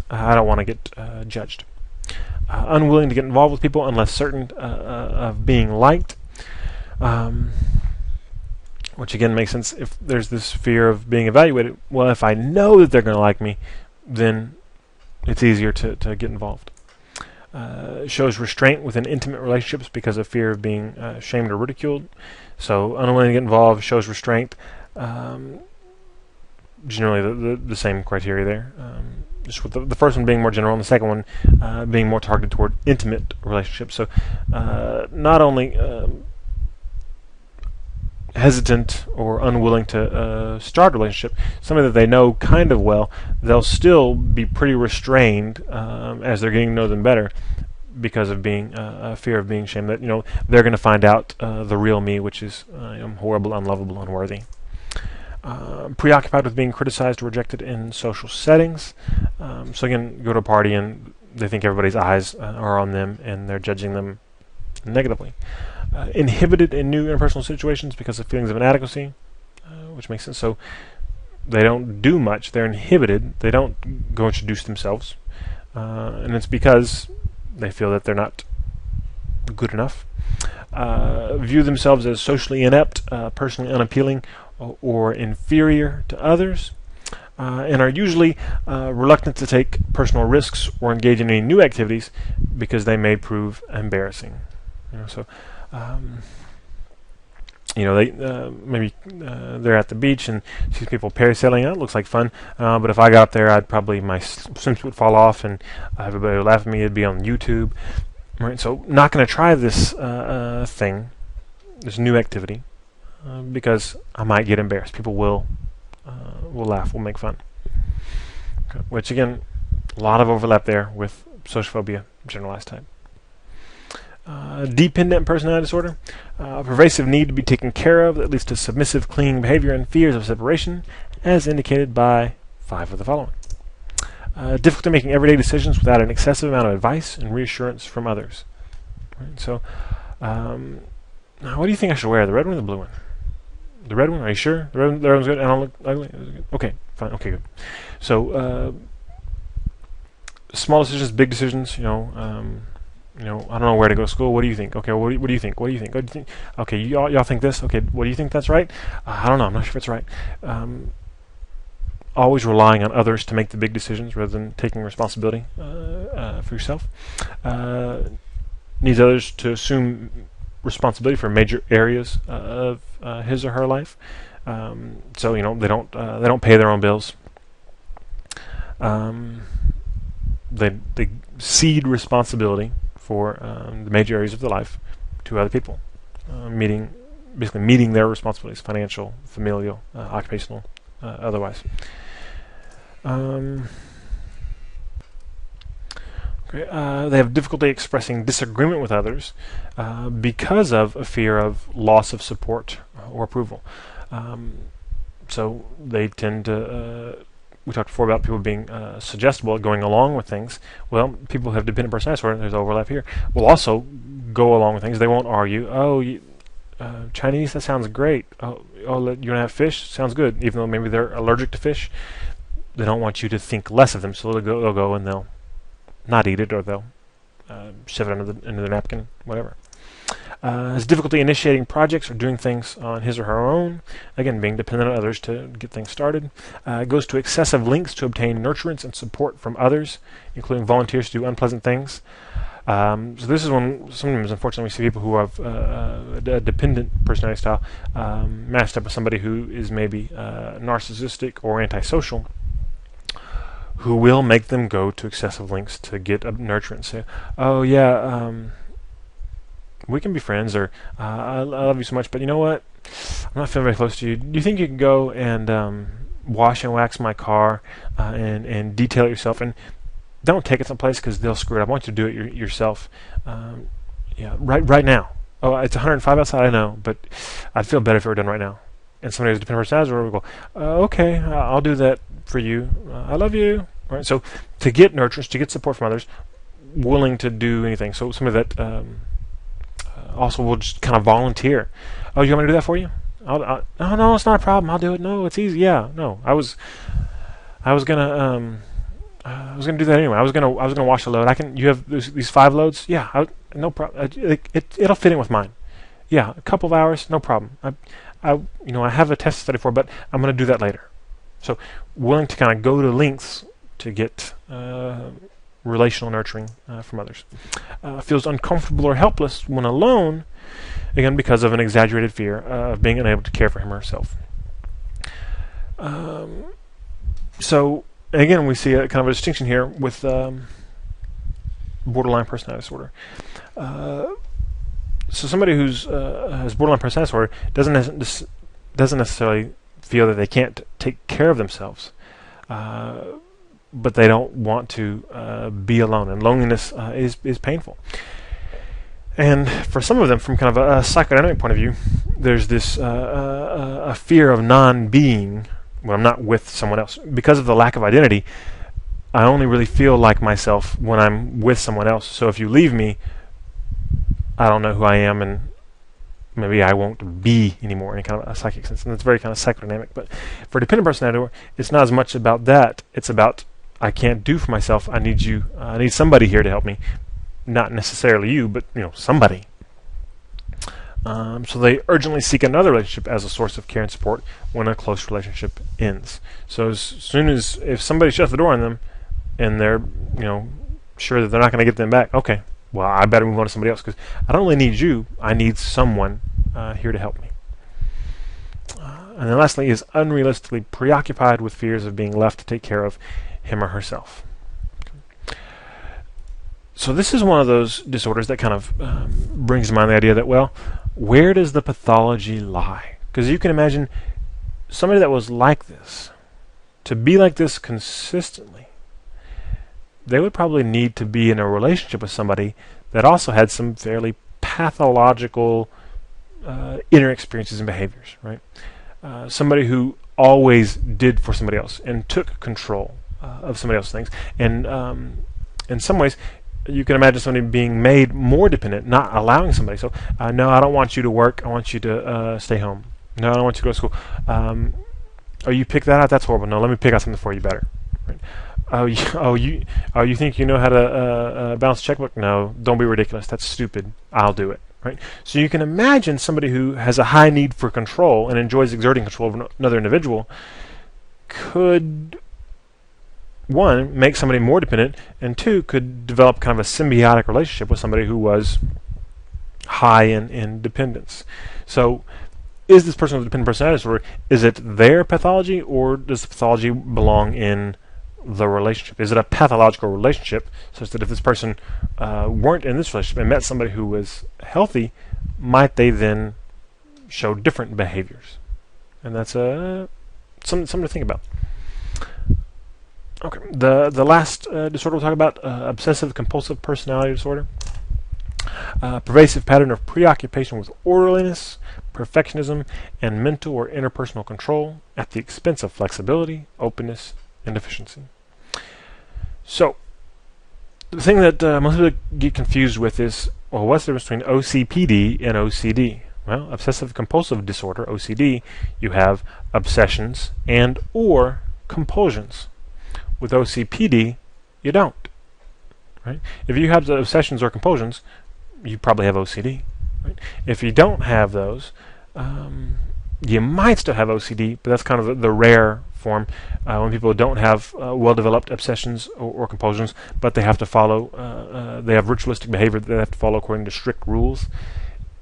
I don't want to get judged. Unwilling to get involved with people unless certain of being liked, which again makes sense if there's this fear of being evaluated. Well, if I know that they're going to like me, then it's easier to get involved. Shows restraint within intimate relationships because of fear of being shamed or ridiculed. So unwilling to get involved, shows restraint. Generally the same criteria there. Just with the first one being more general and the second one being more targeted toward intimate relationships. So not only hesitant or unwilling to start a relationship, somebody that they know kind of well, they'll still be pretty restrained as they're getting to know them better because of being a fear of being shamed. That they're going to find out the real me, which is horrible, unlovable, unworthy. Preoccupied with being criticized or rejected in social settings. So again, go to a party and they think everybody's eyes are on them and they're judging them negatively. Inhibited in new interpersonal situations because of feelings of inadequacy, which makes sense. So they don't do much. They're inhibited. They don't go introduce themselves. And it's because they feel that they're not good enough. View themselves as socially inept, personally unappealing, or inferior to others, and are usually reluctant to take personal risks or engage in any new activities because they may prove embarrassing. So they maybe they're at the beach and see people parasailing. It looks like fun, but if I got up there, I'd probably my swimsuit would fall off and everybody would laugh at me. It'd be on YouTube. Right, so not going to try this thing, this new activity, because I might get embarrassed. People will laugh, will make fun. Okay. Which again, a lot of overlap there with social phobia, generalized type. Dependent personality disorder, pervasive need to be taken care of that leads to submissive, clinging behavior and fears of separation, as indicated by 5 of the following. Difficulty making everyday decisions without an excessive amount of advice and reassurance from others. Right, so, now what do you think I should wear? The red one or the blue one? The red one? Are you sure? The red one's good? I don't look ugly? Okay, fine. Okay, good. So, small decisions, big decisions. I don't know where to go to school. What do you think? Okay, what do you think? What do you think? What do you think? Okay, y'all think this? Okay, what do you think that's right? I don't know. I'm not sure if it's right. Always relying on others to make the big decisions rather than taking responsibility for yourself. Needs others to assume responsibility for major areas of his or her life. So they don't pay their own bills. They cede responsibility for the major areas of their life to other people, basically meeting their responsibilities: financial, familial, occupational, otherwise. They have difficulty expressing disagreement with others because of a fear of loss of support or approval. So they tend to, we talked before about people being suggestible at going along with things. Well, people who have dependent personality disorder, there's overlap here, will also go along with things. They won't argue. Chinese, that sounds great. You want to have fish? Sounds good. Even though maybe they're allergic to fish, they don't want you to think less of them, so they'll go and they'll not eat it, or they'll shove it under their napkin, whatever. Has difficulty initiating projects or doing things on his or her own, again being dependent on others to get things started. Goes to excessive lengths to obtain nurturance and support from others, including volunteers to do unpleasant things. So this is when sometimes, unfortunately, we see people who have a dependent personality style matched up with somebody who is maybe narcissistic or antisocial, who will make them go to excessive lengths to get a nurturance. Say, oh yeah, we can be friends, or I love you so much, but you know what? I'm not feeling very close to you. Do you think you can go and wash and wax my car and detail it yourself? And don't take it someplace because they'll screw it up. I want you to do it yourself. Right now. Oh, it's 105 outside, I know, but I'd feel better if it were done right now. And somebody who's dependent personality will go, okay, I'll do that for you. I love you. Right. So to get nurturance, to get support from others, willing to do anything. So somebody that also will just kind of volunteer. Oh, you want me to do that for you? Oh no, it's not a problem. I'll do it. No, it's easy. Yeah, no, I was gonna do that anyway. I was gonna wash the load. You have these 5 loads. Yeah, no problem. It'll fit in with mine. Yeah, a couple of hours, no problem. I have a test study for, but I'm gonna do that later. So willing to kind of go to lengths to get relational nurturing from others. Feels uncomfortable or helpless when alone, again because of an exaggerated fear of being unable to care for him or herself. So again, we see a kind of a distinction here with borderline personality disorder. So somebody who's has borderline personality disorder doesn't necessarily feel that they can't take care of themselves, but they don't want to be alone, and loneliness is painful. And for some of them, from kind of a psychodynamic point of view, there's this a fear of non-being when I'm not with someone else. Because of the lack of identity, I only really feel like myself when I'm with someone else. So if you leave me, I don't know who I am, and maybe I won't be anymore in kind of a psychic sense. And it's very kind of psychodynamic. But for dependent personality, it's not as much about that. It's about, I can't do for myself. I need you. I need somebody here to help me. Not necessarily you, but somebody. So they urgently seek another relationship as a source of care and support when a close relationship ends. So as soon as if somebody shuts the door on them and they're sure that they're not going to get them back, okay, well, I better move on to somebody else because I don't really need you. I need someone here to help me. And then lastly is unrealistically preoccupied with fears of being left to take care of him or herself. So this is one of those disorders that kind of brings to mind the idea that, well, where does the pathology lie? Because you can imagine somebody that was like this, to be like this consistently, they would probably need to be in a relationship with somebody that also had some fairly pathological inner experiences and behaviors, right? Somebody who always did for somebody else and took control of somebody else's things. And in some ways, you can imagine somebody being made more dependent, not allowing somebody. So, no, I don't want you to work. I want you to stay home. No, I don't want you to go to school. Oh, you pick that out? That's horrible. No, let me pick out something for you better. Right? You think you know how to balance a checkbook? No, don't be ridiculous. That's stupid. I'll do it. Right? So you can imagine somebody who has a high need for control and enjoys exerting control over another individual could, one, make somebody more dependent, and two, could develop kind of a symbiotic relationship with somebody who was high in dependence. So is this person with dependent personality disorder, is it their pathology, or does the pathology belong in the relationship? Is it a pathological relationship such that if this person weren't in this relationship and met somebody who was healthy, might they then show different behaviors? And that's something to think about. Okay, the last disorder we'll talk about, obsessive compulsive personality disorder. Pervasive pattern of preoccupation with orderliness, perfectionism, and mental or interpersonal control at the expense of flexibility, openness, and efficiency. So, the thing that most people get confused with is, well, what's the difference between OCPD and OCD? Well, obsessive compulsive disorder, OCD, you have obsessions and or compulsions. With OCPD, you don't. Right? If you have the obsessions or compulsions, you probably have OCD. Right? If you don't have those, you might still have OCD, but that's kind of the rare form when people don't have well-developed obsessions or compulsions, but they have to follow, they have ritualistic behavior that they have to follow according to strict rules.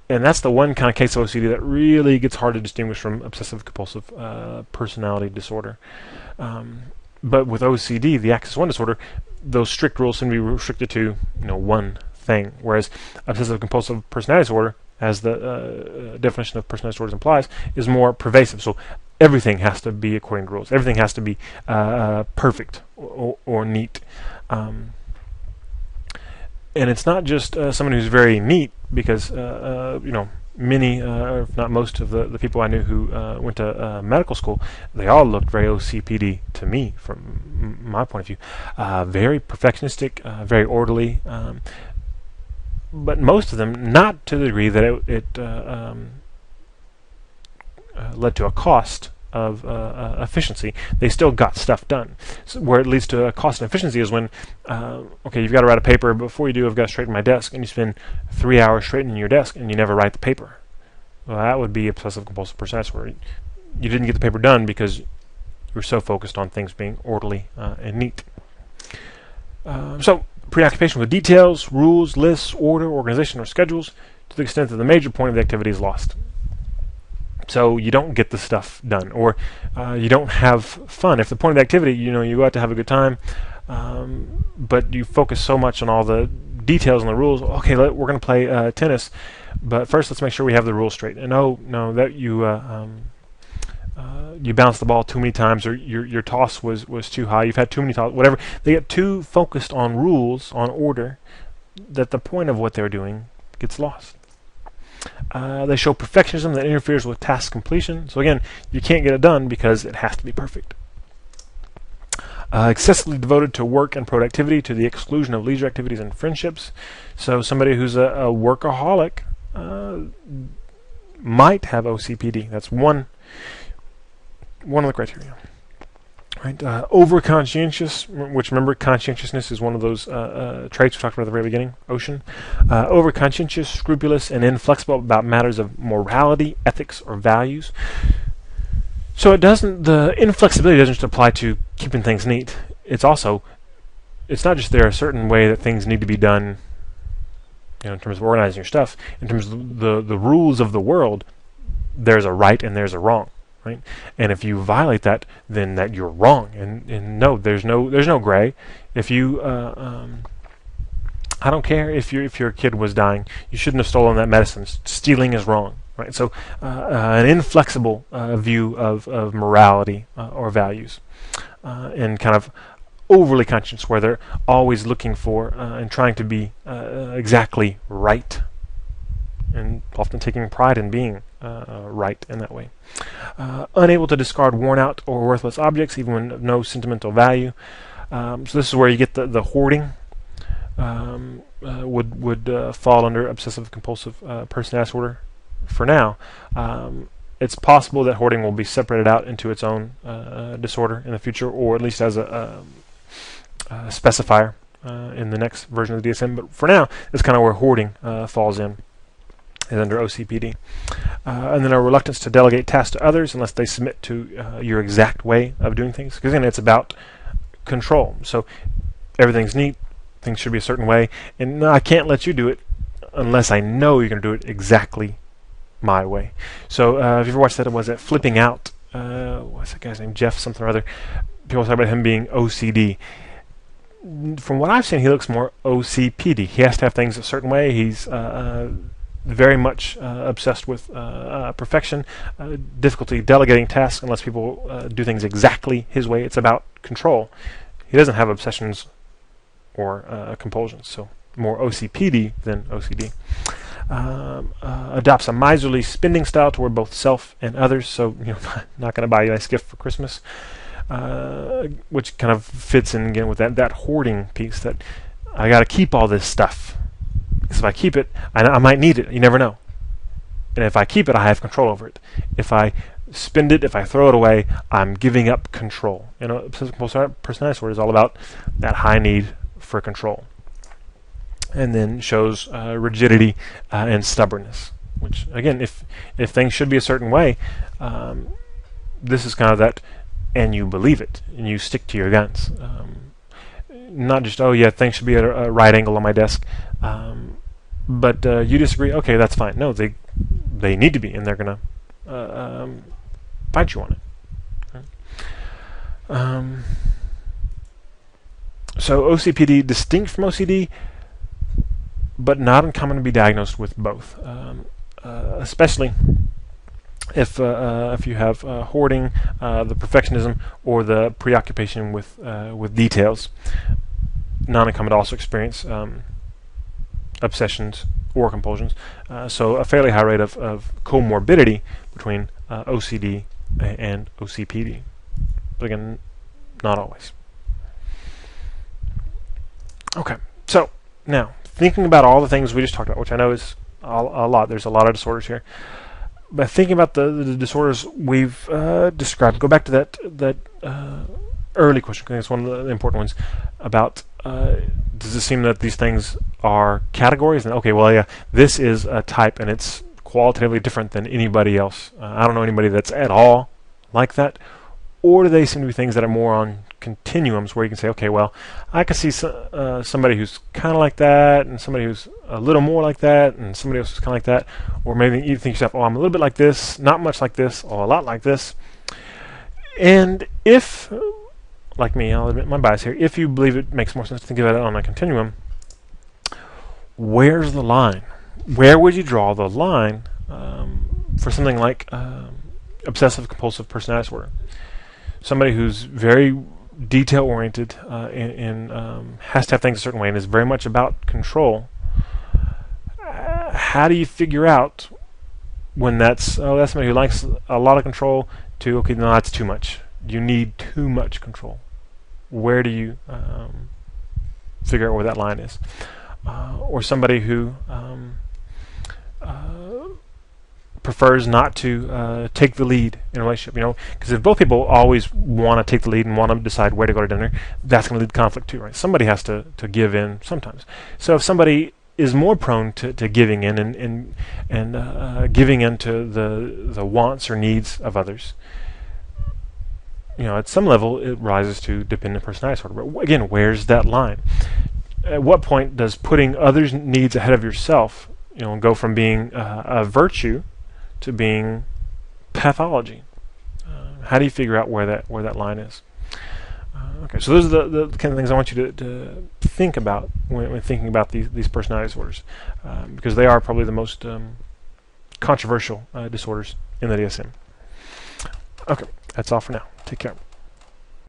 And that's the one kind of case of OCD that really gets hard to distinguish from obsessive-compulsive personality disorder. But with OCD, the Axis 1 disorder, those strict rules seem to be restricted to one thing, whereas obsessive-compulsive personality disorder, as the definition of personality disorders implies, is more pervasive. So everything has to be according to rules. Everything has to be perfect or neat. And it's not just someone who's very neat, because many, if not most of the people I knew who went to medical school, they all looked very OCPD to me, from my point of view. Very perfectionistic, very orderly, but most of them not to the degree that it led to a cost of efficiency. They still got stuff done. So where it leads to a cost and efficiency is when, okay, you've got to write a paper. Before you do, I've got to straighten my desk, and you spend 3 hours straightening your desk, and you never write the paper. Well, that would be obsessive-compulsive personality disorder. You didn't get the paper done because you're so focused on things being orderly and neat. So preoccupation with details, rules, lists, order, organization, or schedules to the extent that the major point of the activity is lost. So you don't get the stuff done, or you don't have fun. If the point of the activity, you go out to have a good time, but you focus so much on all the details and the rules. Okay, we're going to play tennis, but first let's make sure we have the rules straight. And no, that you bounced the ball too many times, or your toss was too high. You've had too many tosses. Whatever. They get too focused on rules, on order, that the point of what they're doing gets lost. They show perfectionism that interferes with task completion. So again, you can't get it done because it has to be perfect. Excessively devoted to work and productivity to the exclusion of leisure activities and friendships. So somebody who's a workaholic might have OCPD. That's one of the criteria. Right, over-conscientious, which, remember, conscientiousness is one of those traits we talked about at the very beginning, ocean. Over-conscientious, scrupulous, and inflexible about matters of morality, ethics, or values. So the inflexibility doesn't just apply to keeping things neat. It's not just there a certain way that things need to be done, in terms of organizing your stuff. In terms of the rules of the world, there's a right and there's a wrong. Right? And if you violate that, then that you're wrong. And no, there's no gray. If you, I don't care if your kid was dying, you shouldn't have stolen that medicine. Stealing is wrong. Right? So an inflexible view of morality or values, and kind of overly conscious, where they're always looking for and trying to be exactly right, and often taking pride in being right in that way. Unable to discard worn-out or worthless objects, even when of no sentimental value. So this is where you get the hoarding. Would fall under obsessive-compulsive personality disorder for now. It's possible that hoarding will be separated out into its own disorder in the future, or at least as a specifier in the next version of the DSM. But for now, it's kind of where hoarding falls in. Is under OCPD. And then a reluctance to delegate tasks to others unless they submit to your exact way of doing things. Because again, it's about control. So everything's neat, things should be a certain way, and no, I can't let you do it unless I know you're going to do it exactly my way. So if you ever watched that, was it Flipping Out? What's that guy's name? Jeff something or other. People talk about him being OCD. From what I've seen, he looks more OCPD. He has to have things a certain way. He's very much obsessed with perfection, difficulty delegating tasks unless people do things exactly his way. It's about control. He doesn't have obsessions or compulsions, so more OCPD than OCD. Adopts a miserly spending style toward both self and others, so not going to buy you a nice gift for Christmas, which kind of fits in again with that hoarding piece, that I got to keep all this stuff. Because if I keep it, I might need it. You never know. And if I keep it, I have control over it. If I spend it, if I throw it away, I'm giving up control. Obsessive personality disorder is all about that high need for control. And then shows rigidity and stubbornness. Which, again, if things should be a certain way, this is kind of that, and you believe it, and you stick to your guns. Not just, oh yeah, things should be at a right angle on my desk. But you disagree, okay, that's fine. No, they need to be, and they're going to fight you on it. Okay. So OCPD distinct from OCD, but not uncommon to be diagnosed with both, especially if you have hoarding, the perfectionism, or the preoccupation with details. Not uncommon to also experience obsessions or compulsions. So a fairly high rate of comorbidity between OCD and OCPD. But again, not always. Okay, so now thinking about all the things we just talked about, which I know is a lot. There's a lot of disorders here. But thinking about the disorders we've described, go back to that early question, because it's one of the important ones, about does it seem that these things are categories? And okay, well, yeah, this is a type, and it's qualitatively different than anybody else. I don't know anybody that's at all like that. Or do they seem to be things that are more on continuums where you can say, okay, well, I can see somebody who's kind of like that, and somebody who's a little more like that, and somebody else who's kind of like that. Or maybe you think to yourself, oh, I'm a little bit like this, not much like this, or a lot like this. And if, like me, I'll admit my bias here, if you believe it makes more sense to think about it on a continuum, where's the line? Where would you draw the line for something like obsessive compulsive personality disorder? Somebody who's very detail oriented and has to have things a certain way and is very much about control. How do you figure out when that's somebody who likes a lot of control to, okay, no, that's too much. You need too much control. Where do you figure out where that line is? Or somebody who prefers not to take the lead in a relationship, because if both people always want to take the lead and want to decide where to go to dinner, that's going to lead to conflict too, right? Somebody has to give in sometimes. So if somebody is more prone to giving in and giving in to the wants or needs of others, at some level it rises to dependent personality disorder. But again, where's that line? At what point does putting others' needs ahead of yourself, go from being a virtue to being pathology? How do you figure out where that line is? Okay, so those are the kind of things I want you to think about when thinking about these personality disorders, because they are probably the most controversial disorders in the DSM. Okay, that's all for now. Take care.